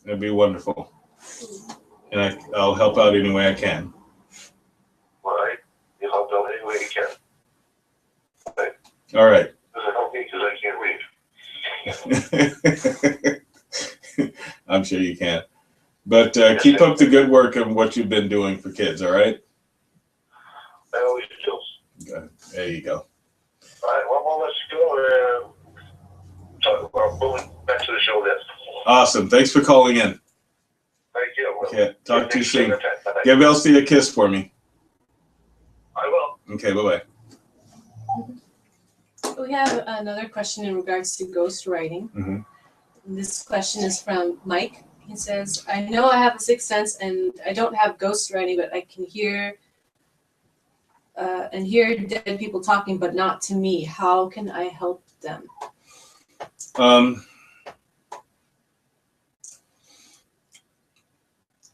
it'd be wonderful. And I'll help out any way I can. Right? You help out any way you can. Right? All right. Does it help me because I can't read? I'm sure you can. But keep up the good work of what you've been doing for kids, all right? I always do. Good. There you go. All right, well, let's go and talk about going back to the show then. Awesome. Thanks for calling in. Thank you. Okay, talk to you soon. Bye-bye. Give Elsie a kiss for me. I will. Okay, bye-bye. We have another question in regards to ghost writing. Mm-hmm. This question is from Mike. He says, I know I have a sixth sense and I don't have ghost writing, but I can hear dead people talking, but not to me. How can I help them?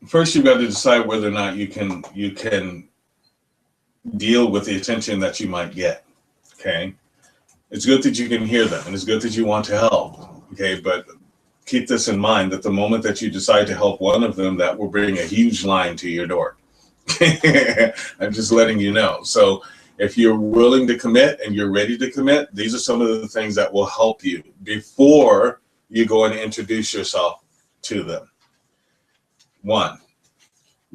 First, you've got to decide whether or not you can deal with the attention that you might get. Okay, it's good that you can hear them, and it's good that you want to help. Okay, but keep this in mind that the moment that you decide to help one of them, that will bring a huge line to your door. I'm just letting you know. So if you're willing to commit and you're ready to commit, these are some of the things that will help you before you go and introduce yourself to them. 1,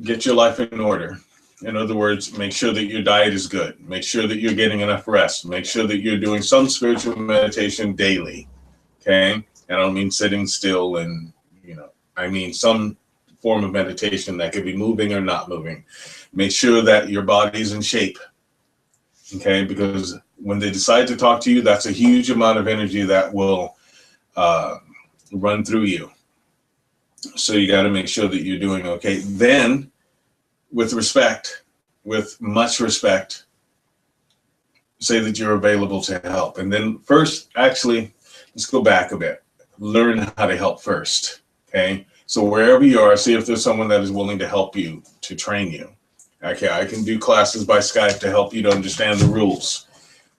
get your life in order. In other words, make sure that your diet is good. Make sure that you're getting enough rest. Make sure that you're doing some spiritual meditation daily. Okay? And I don't mean sitting still and, I mean some form of meditation that could be moving or not moving. Make sure that your body's in shape. Okay? Because when they decide to talk to you, that's a huge amount of energy that will run through you. So you got to make sure that you're doing okay. Then, with much respect, say that you're available to help. And then first, actually, let's go back a bit. Learn how to help first, okay? So wherever you are, see if there's someone that is willing to help you, to train you. Okay, I can do classes by Skype to help you to understand the rules.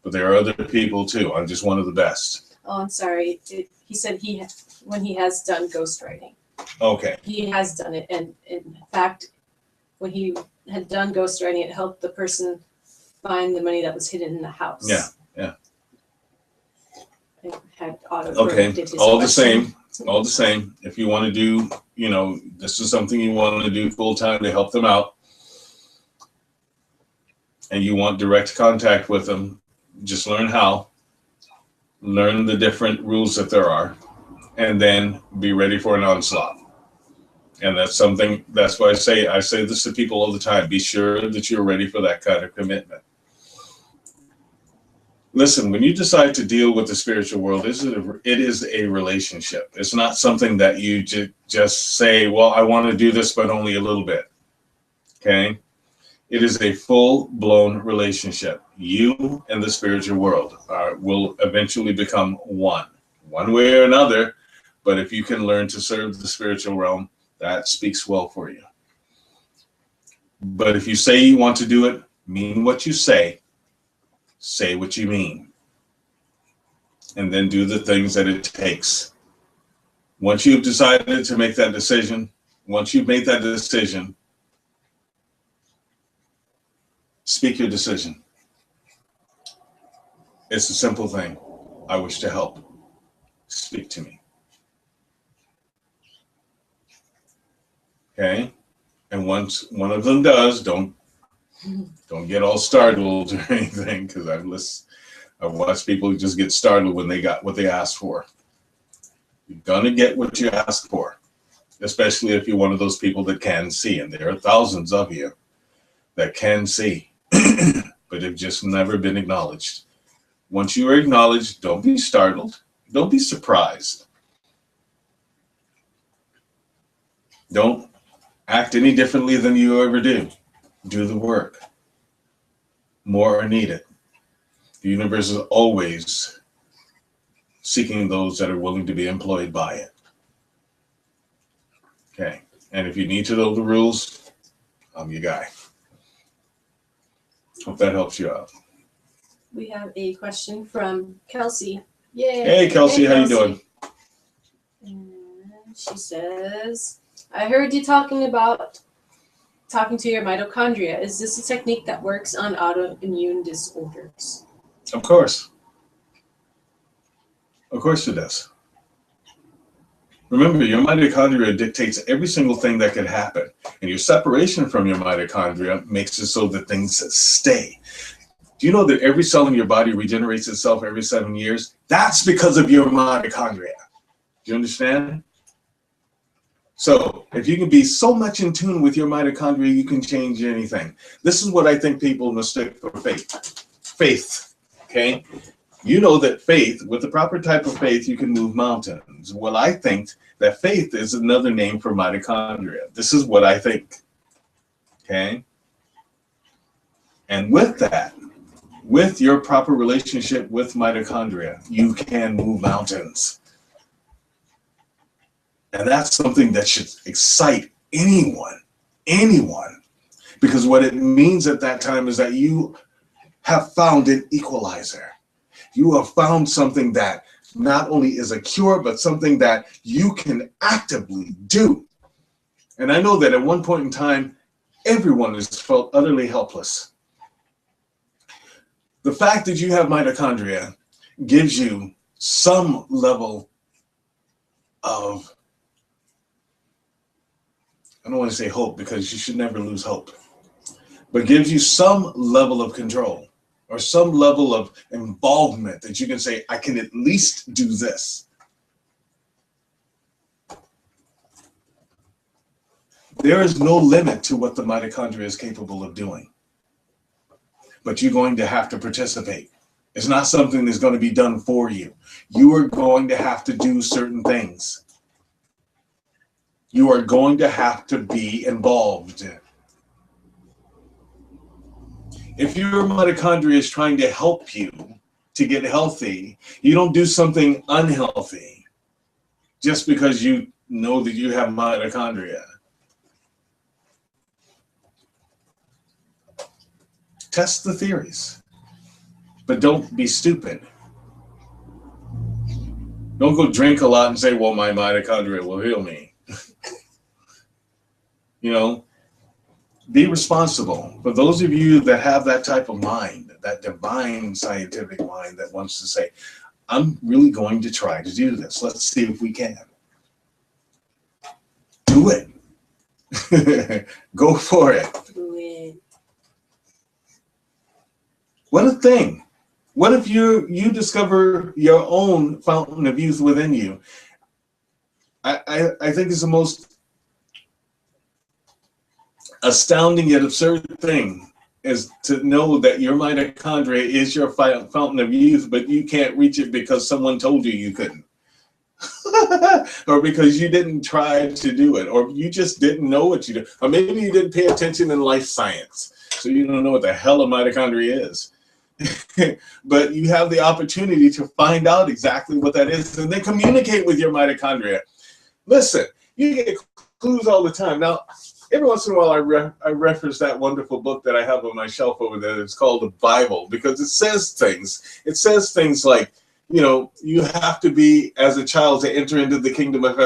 But there are other people too. I'm just one of the best. Oh, I'm sorry. He said when he has done ghostwriting. Okay. He has done it, and in fact, when he had done ghostwriting, it helped the person find the money that was hidden in the house. Yeah. It had auto. Okay. All the same. If you want to do, this is something you want to do full time to help them out, and you want direct contact with them, just learn how. Learn the different rules that there are, and then be ready for an onslaught. And that's why I say this to people all the time. Be sure that you're ready for that kind of commitment. Listen, when you decide to deal with the spiritual world, it is a relationship. It's not something that you just say, well, I want to do this, but only a little bit. Okay? It is a full-blown relationship. You and the spiritual world will eventually become one way or another. But if you can learn to serve the spiritual realm, that speaks well for you. But if you say you want to do it, mean what you say what you mean, and then do the things that it takes. Once you've decided to make that decision, speak your decision. It's a simple thing. I wish to help. Speak to me. Okay? And once one of them does, don't get all startled or anything, because I've watched people just get startled when they got what they asked for. You're gonna get what you ask for, especially if you're one of those people that can see, and there are thousands of you that can see, but have just never been acknowledged. Once you are acknowledged, don't be startled. Don't be surprised. Don't act any differently than you ever do. Do the work. More are needed. The universe is always seeking those that are willing to be employed by it. Okay. And if you need to know the rules, I'm your guy. Hope that helps you out. We have a question from Kelsey. Yay! Hey, Kelsey, how you doing? And She says, I heard you talking to your mitochondria. Is this a technique that works on autoimmune disorders? Of course. Of course it does. Remember, your mitochondria dictates every single thing that could happen. And your separation from your mitochondria makes it so that things stay. Do you know that every cell in your body regenerates itself every 7 years? That's because of your mitochondria. Do you understand? So if you can be so much in tune with your mitochondria, you can change anything. This is what I think people mistake for faith. Faith, okay? You know that faith, with the proper type of faith, you can move mountains. Well, I think that faith is another name for mitochondria. This is what I think, okay? And with that, with your proper relationship with mitochondria, you can move mountains. And that's something that should excite anyone, because what it means at that time is that you have found an equalizer. You have found something that not only is a cure, but something that you can actively do. And I know that at one point in time, everyone has felt utterly helpless. The fact that you have mitochondria gives you some level of, I don't want to say hope, because you should never lose hope, but gives you some level of control or some level of involvement that you can say, I can at least do this. There is no limit to what the mitochondria is capable of doing, but you're going to have to participate. It's not something that's going to be done for you. You are going to have to do certain things. You are going to have to be involved. If your mitochondria is trying to help you to get healthy, you don't do something unhealthy just because you know that you have mitochondria. Test the theories, but don't be stupid. Don't go drink a lot and say, well, my mitochondria will heal me. You know, be responsible. For those of you that have that type of mind, that divine scientific mind that wants to say, I'm really going to try to do this. Let's see if we can. Do it. Go for it. Do it. What a thing. What if you discover your own fountain of youth within you? I think it's the most astounding yet absurd thing is to know that your mitochondria is your fountain of youth, but you can't reach it because someone told you you couldn't. Or because you didn't try to do it, or you just didn't know what you do, or maybe you didn't pay attention in life science, so you don't know what the hell a mitochondria is. But you have the opportunity to find out exactly what that is and then communicate with your mitochondria. Listen, you get clues all the time. Now, every once in a while, I reference that wonderful book that I have on my shelf over there. It's called the Bible, because it says things. It says things like, you know, you have to be as a child to enter into the kingdom of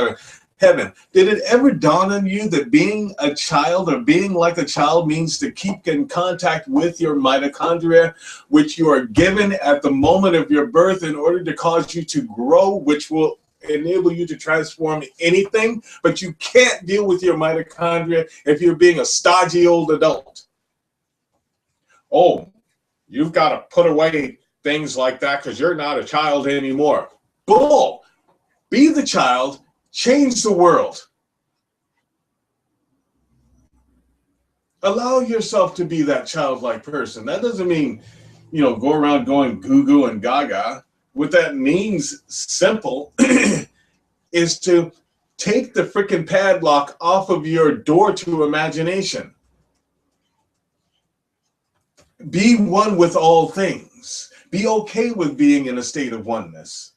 heaven. Did it ever dawn on you that being a child or being like a child means to keep in contact with your mitochondria, which you are given at the moment of your birth in order to cause you to grow, which will enable you to transform anything, but you can't deal with your mitochondria if you're being a stodgy old adult? Oh, you've got to put away things like that because you're not a child anymore. Bull! Be the child, change the world. Allow yourself to be that childlike person. That doesn't mean, you know, go around going goo-goo and gaga. What that means, simple, is to take the freaking padlock off of your door to imagination. Be one with all things. Be okay with being in a state of oneness.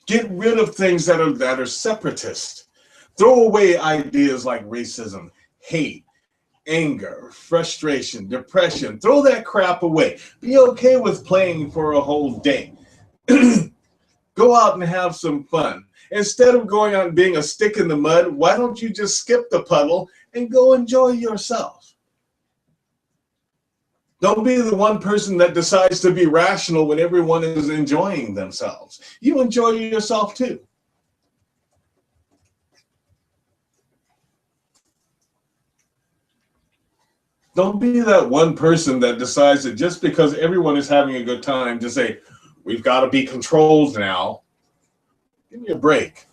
Get rid of things that are separatist. Throw away ideas like racism, hate, anger, frustration, depression. Throw that crap away. Be okay with playing for a whole day. Go out and have some fun. Instead of going out and being a stick in the mud, why don't you just skip the puddle and go enjoy yourself? Don't be the one person that decides to be rational when everyone is enjoying themselves. You enjoy yourself too. Don't be that one person that decides that just because everyone is having a good time to say, we've got to be controlled now. Give me a break.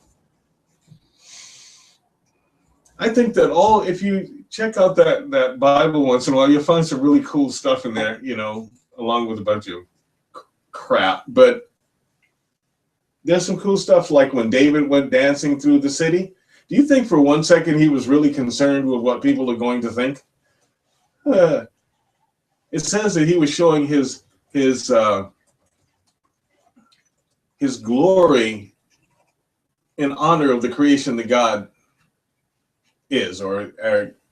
I think that if you check out that Bible once in a while, you'll find some really cool stuff in there, you know, along with a bunch of crap. But there's some cool stuff like when David went dancing through the city. Do you think for 1 second he was really concerned with what people are going to think? It says that he was showing his glory in honor of the creation that God is or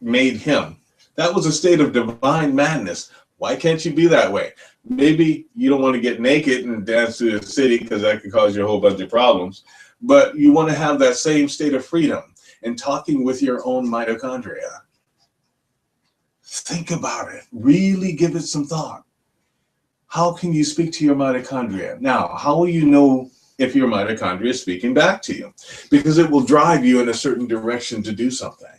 made him. That was a state of divine madness. Why can't you be that way? Maybe you don't want to get naked and dance through the city because that could cause you a whole bunch of problems, but you want to have that same state of freedom and talking with your own mitochondria. Think about it. Really give it some thought. How can you speak to your mitochondria? Now, how will you know if your mitochondria is speaking back to you? Because it will drive you in a certain direction to do something.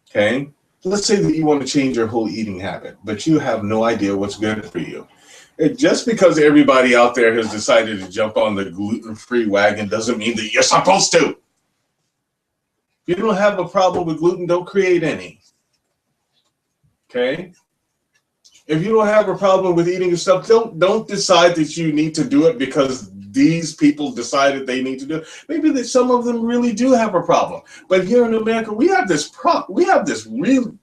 Okay? Let's say that you want to change your whole eating habit, but you have no idea what's good for you. Just because everybody out there has decided to jump on the gluten-free wagon doesn't mean that you're supposed to. If you don't have a problem with gluten, don't create any. Okay? If you don't have a problem with eating stuff, don't decide that you need to do it because these people decided they need to do it. Maybe that some of them really do have a problem. But here in America, we have this real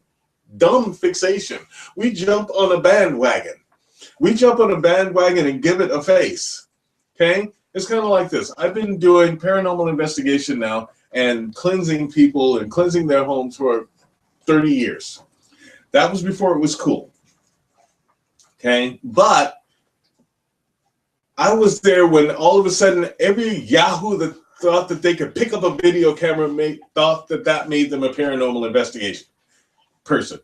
dumb fixation. We jump on a bandwagon. We jump on a bandwagon and give it a face. Okay? It's kind of like this. I've been doing paranormal investigation now and cleansing people and cleansing their homes for 30 years. That was before it was cool. Okay? But I was there when all of a sudden every Yahoo that thought that they could pick up a video camera thought that made them a paranormal investigation person.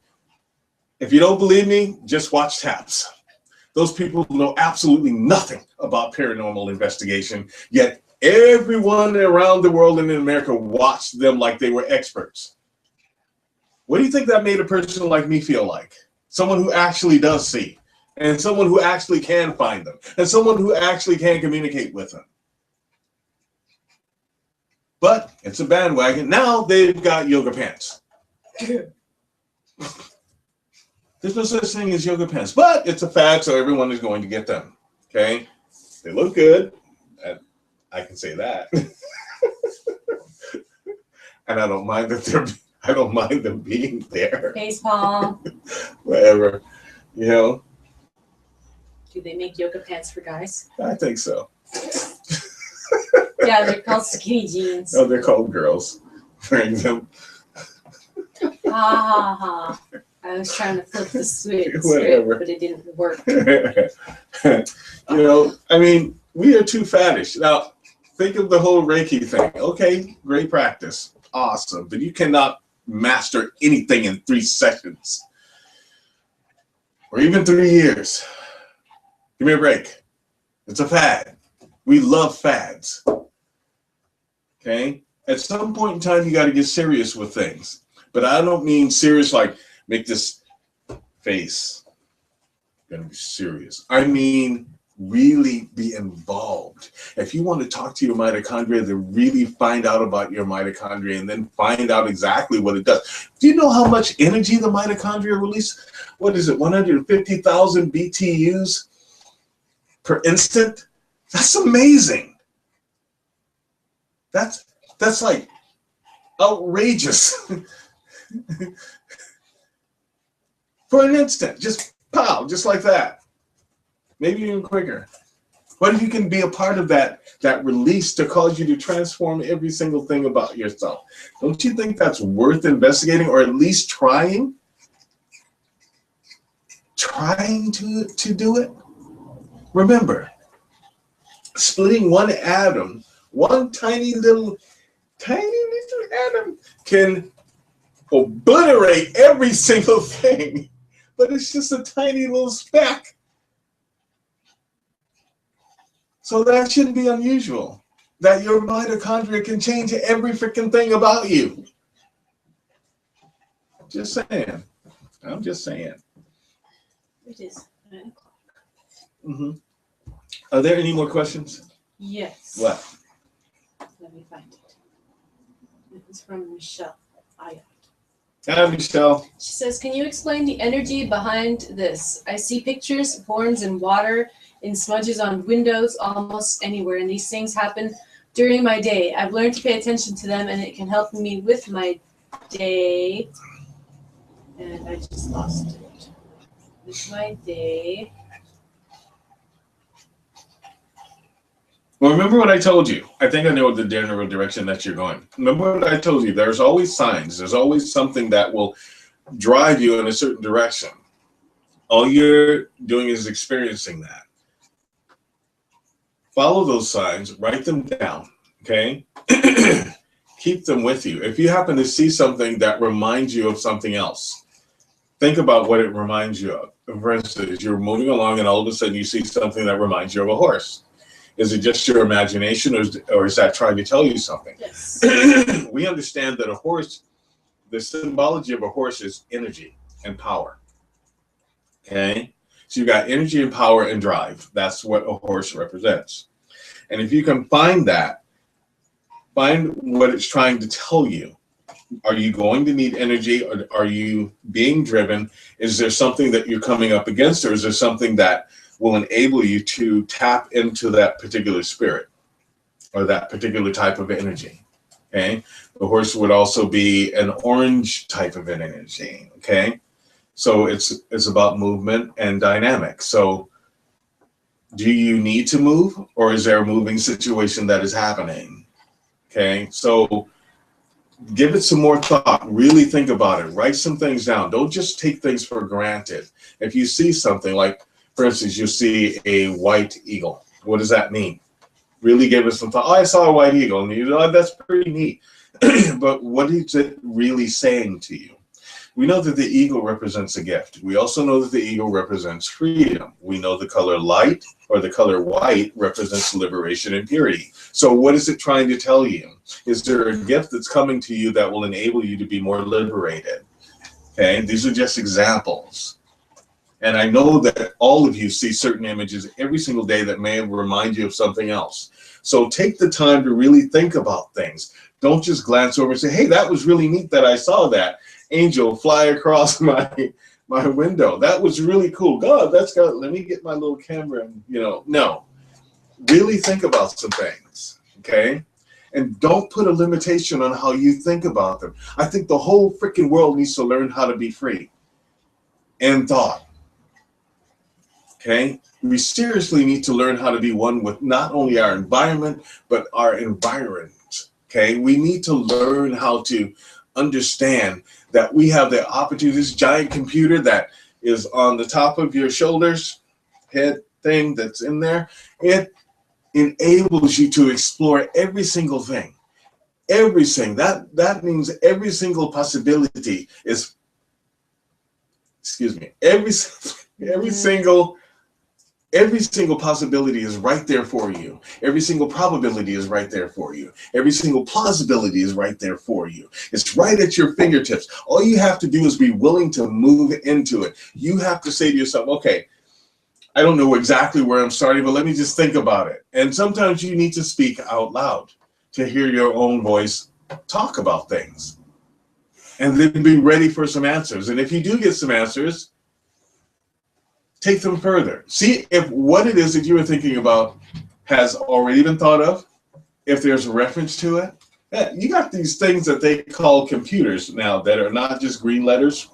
If you don't believe me, just watch Taps. Those people know absolutely nothing about paranormal investigation, yet everyone around the world and in America watched them like they were experts. What do you think that made a person like me feel like? Someone who actually does see, and someone who actually can find them, and someone who actually can communicate with them. But it's a bandwagon. Now they've got yoga pants. There's no such thing as yoga pants, but it's a fad, so everyone is going to get them. Okay? They look good. I can say that. And I don't mind that I don't mind them being there. Face palm. Whatever. You know? Do they make yoga pants for guys? I think so. Yeah, they're called skinny jeans. Oh, they're called girls wearing them. Ha ha ha. I was trying to flip the script, Whatever. but it didn't work. You know, I mean, we are too faddish. Now, think of the whole Reiki thing. Okay, great practice. Awesome. But you cannot master anything in 3 seconds. Or even 3 years. Give me a break. It's a fad. We love fads. Okay? At some point in time, you got to get serious with things. But I don't mean serious like make this face. I'm going to be serious. I mean really be involved. If you want to talk to your mitochondria, then really find out about your mitochondria and then find out exactly what it does. Do you know how much energy the mitochondria release? What is it, 150,000 BTUs per instant? That's amazing. That's like outrageous. For an instant, just pow, just like that. Maybe even quicker. What if you can be a part of that release to cause you to transform every single thing about yourself? Don't you think that's worth investigating or at least trying? Trying to do it? Remember, Splitting one atom, one tiny little atom can obliterate every single thing, but it's just a tiny little speck. So that shouldn't be unusual, that your mitochondria can change every freaking thing about you. Just saying. I'm just saying. It is 9 o'clock. Mm-hmm. Are there any more questions? Yes. What? Let me find it. It's from Michelle. Hi, Michelle. She says, can you explain the energy behind this? I see pictures, horns, and water in smudges on windows almost anywhere, and these things happen during my day. I've learned to pay attention to them, and it can help me with my day. And I just lost it. With my day. Well, remember what I told you. I think I know the general direction that you're going. Remember what I told you. There's always signs. There's always something that will drive you in a certain direction. All you're doing is experiencing that. Follow those signs. Write them down. Okay? Keep them with you. If you happen to see something that reminds you of something else, think about what it reminds you of. For instance, you're moving along and all of a sudden you see something that reminds you of a horse. Is it just your imagination, or is that trying to tell you something? Yes. We understand that a horse, the symbology of a horse is energy and power. Okay? So you've got energy and power and drive. That's what a horse represents. And if you can find that, find what it's trying to tell you. Are you going to need energy, or are you being driven? Is there something that you're coming up against, or is there something that will enable you to tap into that particular spirit or that particular type of energy? Okay. The horse would also be an orange type of energy. Okay. So it's about movement and dynamic. So do you need to move, or is there a moving situation that is happening? Okay. So give it some more thought. Really think about it. Write some things down. Don't just take things for granted. If you see something like, for instance, you see a white eagle. What does that mean? Really give it some thought. Oh, I saw a white eagle, and you know, that's pretty neat. But what is it really saying to you? We know that the eagle represents a gift. We also know that the eagle represents freedom. We know the color light, or the color white, represents liberation and purity. So what is it trying to tell you? Is there a gift that's coming to you that will enable you to be more liberated? Okay, these are just examples. And I know that all of you see certain images every single day that may remind you of something else. So take the time to really think about things. Don't just glance over and say, hey, that was really neat that I saw that angel fly across my window. That was really cool. God, let me get my little camera and, no. Really think about some things, okay? And don't put a limitation on how you think about them. I think the whole freaking world needs to learn how to be free in thought. Okay, we seriously need to learn how to be one with not only our environment, but our environment. Okay, we need to learn how to understand that we have the opportunity, this giant computer that is on the top of your shoulders, head thing that's in there, it enables you to explore every single thing. Everything. That means every single possibility is, every single possibility is right there for you. Every single probability is right there for you. Every single plausibility is right there for you. It's right at your fingertips. All you have to do is be willing to move into it. You have to say to yourself, okay, I don't know exactly where I'm starting, but let me just think about it. And sometimes you need to speak out loud to hear your own voice talk about things. And then be ready for some answers. And if you do get some answers, take them further. See if what it is that you were thinking about has already been thought of, if there's a reference to it. Yeah, you got these things that they call computers now that are not just green letters.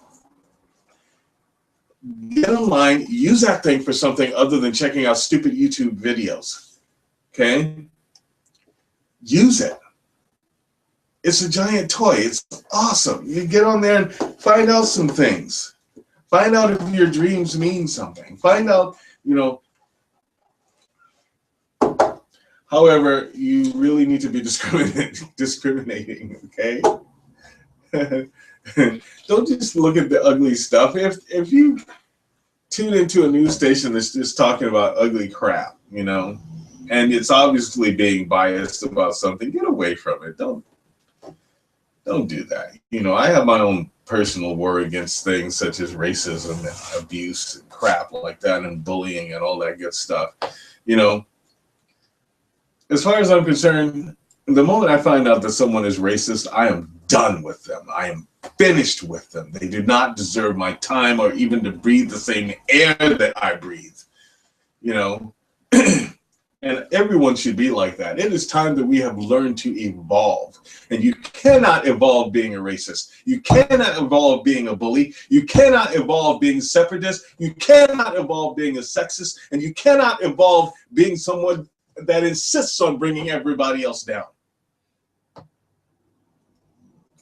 Get online, use that thing for something other than checking out stupid YouTube videos. Okay? Use it. It's a giant toy. It's awesome. You get on there and find out some things. Find out if your dreams mean something. Find out, However, you really need to be discriminating, okay? Don't just look at the ugly stuff. If you tune into a news station that's just talking about ugly crap, you know, and it's obviously being biased about something, get away from it. Don't do that. You know, I have my own personal war against things such as racism and abuse and crap like that and bullying and all that good stuff. You know, as far as I'm concerned, the moment I find out that someone is racist, I am done with them. I am finished with them. They do not deserve my time or even to breathe the same air that I breathe. You know, and everyone should be like that. It is time that we have learned to evolve. And you cannot evolve being a racist. You cannot evolve being a bully. You cannot evolve being separatist. You cannot evolve being a sexist. And you cannot evolve being someone that insists on bringing everybody else down.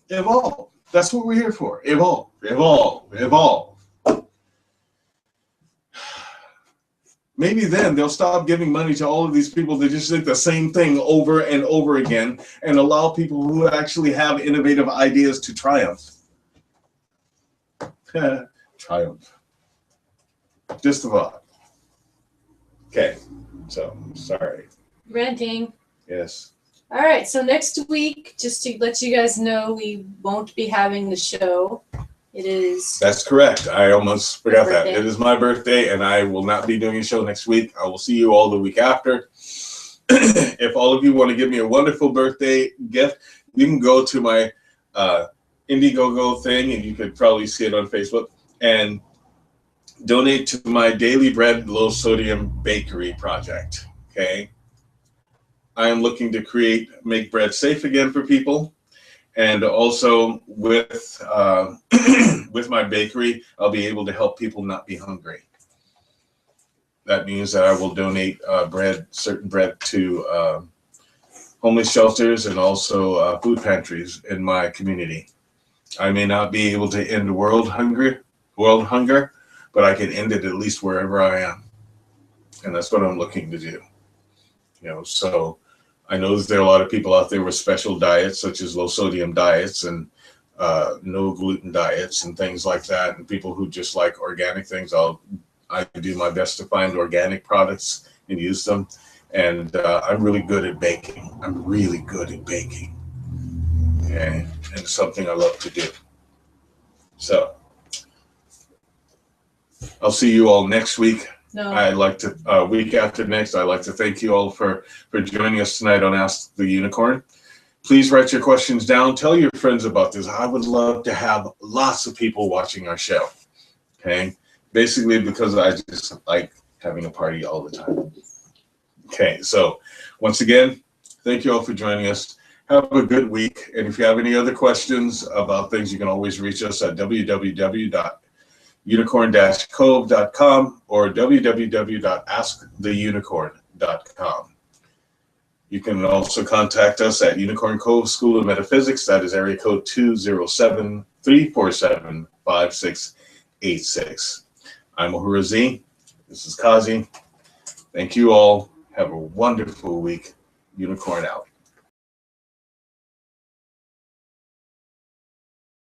Evolve. That's what we're here for. Evolve, evolve, evolve. Maybe then they'll stop giving money to all of these people that just think the same thing over and over again and allow people who actually have innovative ideas to triumph. Triumph. Just a thought. Okay, so sorry. Renting. Yes. All right, so next week, just to let you guys know, we won't be having the show. It is... That's correct. I almost forgot that. Birthday. It is my birthday, and I will not be doing a show next week. I will see you all the week after. If all of you want to give me a wonderful birthday gift, you can go to my Indiegogo thing, and you could probably see it on Facebook, and donate to my Daily Bread Low Sodium Bakery project. Okay? I am looking to make bread safe again for people. And also with with my bakery, I'll be able to help people not be hungry. That means that I will donate certain bread to homeless shelters and also food pantries in my community. I may not be able to end world hunger, but I can end it at least wherever I am. And that's what I'm looking to do. You know, so I know that there are a lot of people out there with special diets, such as low sodium diets and no gluten diets and things like that. And people who just like organic things, I do my best to find organic products and use them. And I'm really good at baking. I'm really good at baking. And it's something I love to do. So I'll see you all next week. No. I'd like to, week after next, I'd like to thank you all for joining us tonight on Ask the Unicorn. Please write your questions down. Tell your friends about this. I would love to have lots of people watching our show. Okay? Basically because I just like having a party all the time. Okay, so once again, thank you all for joining us. Have a good week. And if you have any other questions about things, you can always reach us at www.unicorn-cove.com or www.asktheunicorn.com. You can also contact us at Unicorn Cove School of Metaphysics. That is area code 207-347-5686. I'm Uhura Z. This is Kazi. Thank you all. Have a wonderful week. Unicorn out.